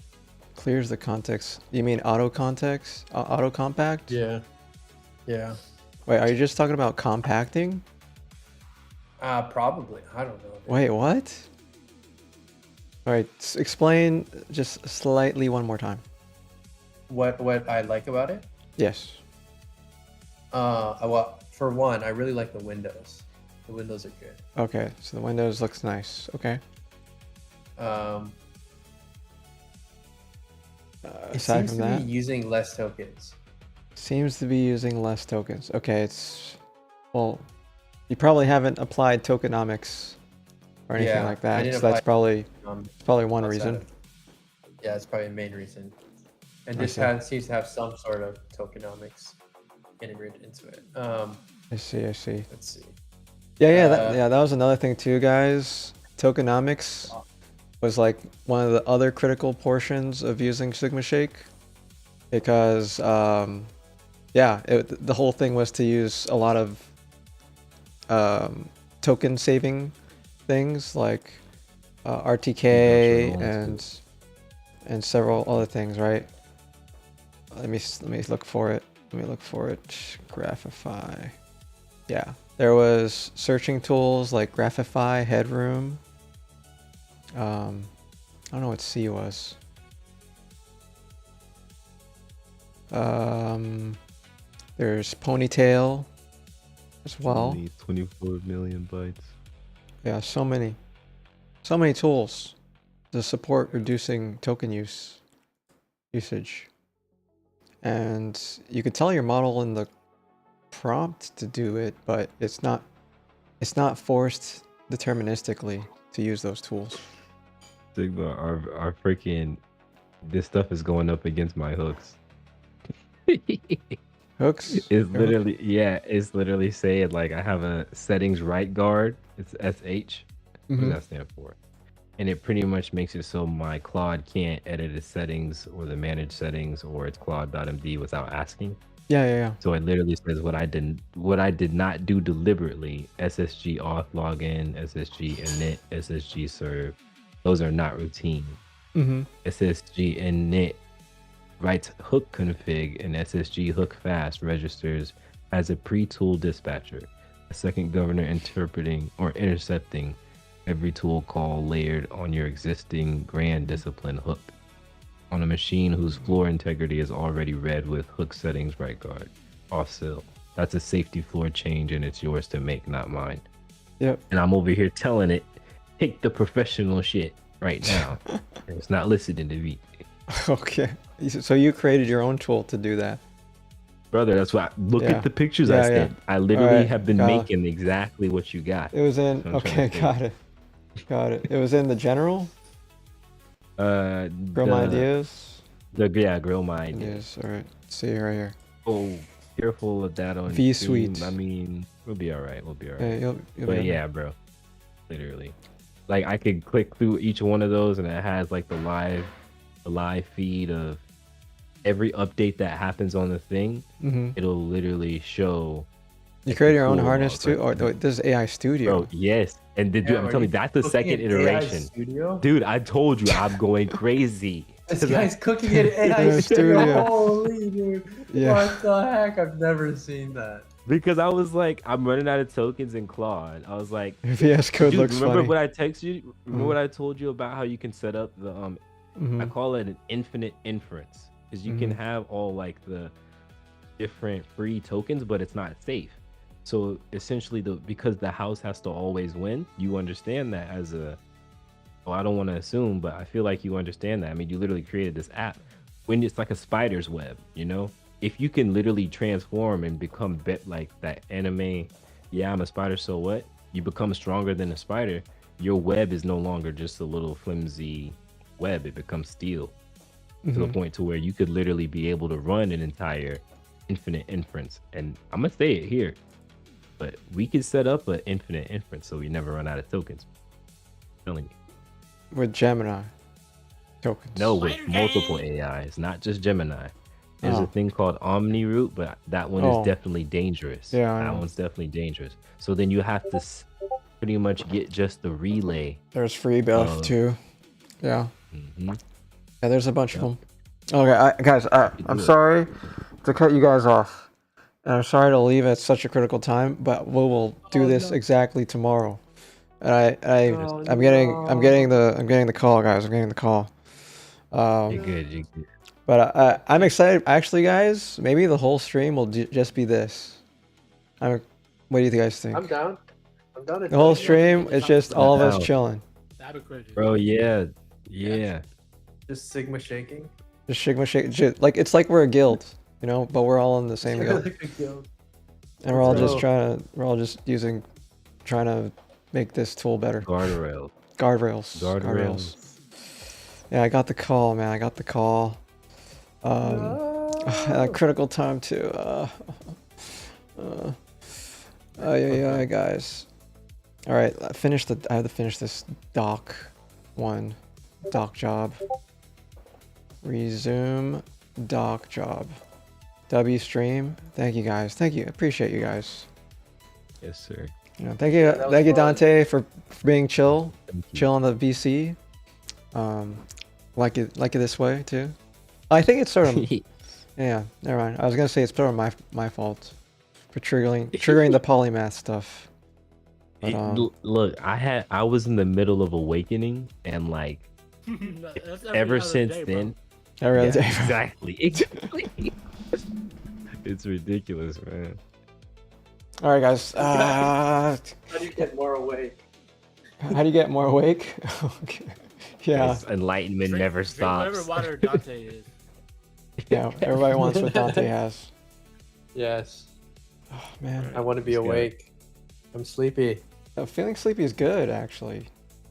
Clears the context. You mean auto context? Auto compact? Yeah. Wait, are you just talking about compacting? Probably. I don't know. Wait, what? All right, explain just slightly one more time. What I like about it? Yes. Well, for one, I really like the windows. The windows are good. Okay, so the windows looks nice. Okay. It Aside seems from to that, be using less tokens. seems to be using less tokens. Okay, well, you probably haven't applied tokenomics or anything Yeah, like I that. didn't So that's apply probably one outside reason. of- Yeah, it's probably the main reason. And I this see. seems to have some sort of tokenomics integrated into it. I see. Let's see. Yeah, that was another thing too, guys. Tokenomics was like one of the other critical portions of using Sigma Shake, because yeah, the whole thing was to use a lot of token saving things like RTK and several other things, right? Let me look for it. Graphify. Yeah, there was searching tools like Graphify, Headroom. I don't know what C was. There's Ponytail as well. Only 24 million bytes. Yeah, so many tools to support reducing token usage. And you could tell your model in the prompt to do it, but it's not forced deterministically to use those tools. Sigma, our freaking this stuff is going up against my hooks. Hooks? It's literally it's literally saying like I have a settings right guard. It's SH. What does that stand for? And it pretty much makes it so my Claude can't edit its settings or the manage settings or its claude.md without asking. Yeah. So it literally says what I did not do deliberately. SSG auth login, SSG init, SSG serve. Those are not routine. SSG init writes hook config, and SSG hook fast registers as a pre-tool dispatcher, a second governor interpreting or intercepting every tool call layered on your existing grand discipline hook on a machine whose floor integrity is already read with hook settings right guard off sil. That's a safety floor change, and it's yours to make, not mine. Yep. And I'm over here telling it, take the professional shit right now. And it's not listening to me. Okay. So you created your own tool to do that. Brother, that's why. Look at the pictures I sent. I literally have been making exactly what you got. It was in. Okay, got it. It was in the general. Grill my ideas. Grill my ideas. All right. See right here. Oh, careful of that on V Steam. Suite. I mean, we'll be all right. Yeah, you'll but yeah, bro. Literally, like I could click through each one of those, and it has like the live feed of every update that happens on the thing. It'll literally show. You create your own harness too, or this is AI Studio? Bro, yes. And I'm telling you, that's the second iteration. Dude, I told you I'm going crazy. This guy's cooking in AI Studio. Holy dude. Yeah. What the heck? I've never seen that. Because I was like, I'm running out of tokens in Claude. I was like, VS Code looks remember funny. what I texted you? Remember what I told you about how you can set up the I call it an infinite inference, because you can have all like the different free tokens, but it's not safe. So essentially, because the house has to always win, you understand that as a. Well, I don't want to assume, but I feel like you understand that. I mean, you literally created this app when it's like a spider's web, you know? If you can literally transform and become like that anime, yeah, I'm a spider, so what? You become stronger than a spider. Your web is no longer just a little flimsy web. It becomes steel to the point to where you could literally be able to run an entire infinite inference. And I'm going to say it here, but we could set up an infinite inference so we never run out of tokens. I'm telling you. With Gemini tokens. No, with multiple AIs, not just Gemini. There's a thing called OmniRoot, but that one is definitely dangerous. Yeah, that one's definitely dangerous. So then you have to pretty much get just the relay. There's free buff too. Yeah. Yeah, there's a bunch of them. Okay, guys, I'm sorry to cut you guys off, and I'm sorry to leave at such a critical time, but we will do this exactly tomorrow. And I'm getting the call, guys. I'm getting the call. You're good. But I'm excited. Actually, guys, maybe the whole stream will just be this. What do you guys think? I'm down. The whole stream, it's just all of us chilling. That'd be crazy. Bro, yeah. Just Sigma shaking. Just Sigma shake. Like it's like we're a guild, you know, but we're all in the same guild. Like a guild. And we're all just trying to make this tool better. Guardrails. Yeah, I got the call, man. I got the call. Critical time too. Yeah, guys. All right, I have to finish this doc job. Resume doc job. W stream. Thank you guys. Thank you. Appreciate you guys. Yes, sir. You know, thank you, Dante, for being chill, Thank you. chill on the VC. Like it this way too. I think it's sort of yeah. Never mind. I was gonna say it's sort of my fault for triggering the polymath stuff. But, Look, I was in the middle of awakening, and like That's ever every other since day, bro. then, every other yeah, day. exactly. It's ridiculous, man. All right, guys. How do you get more awake? How do you get more awake? Okay. Yeah, This enlightenment never Drink whatever stops. water Dante is. yeah. Everybody wants what Dante has. Yes, Oh man, I want to be Let's go. awake. I'm sleepy. feeling sleepy is good actually.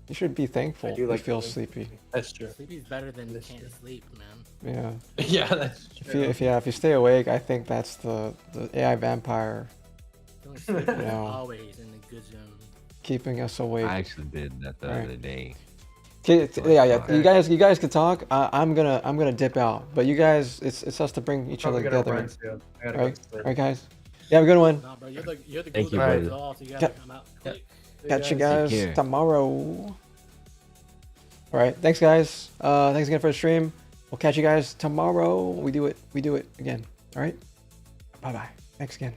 You should be thankful do you like feel feeling sleepy. That's true. Sleepy's better than That's can't true. sleep, man. Yeah. Yeah, that's true. If you stay awake, I think that's the AI vampire Feeling sleepy is No. always in the good zone. keeping us awake. I actually did that the Alright. other day. Yeah. Okay. You guys can talk. I'm gonna dip out. But you guys, it's us to bring each other Probably gonna together. run soon. I gotta All go right, to all sleep. right, guys. You have a good one. Nah, bro, you're the Thank glue you, that holds it brother. all together. I'm out. Click. Catch you guys. guys care. tomorrow. All right, thanks guys. Thanks again for the stream. We'll catch you guys tomorrow. We do it again. All right. Bye bye. Thanks again.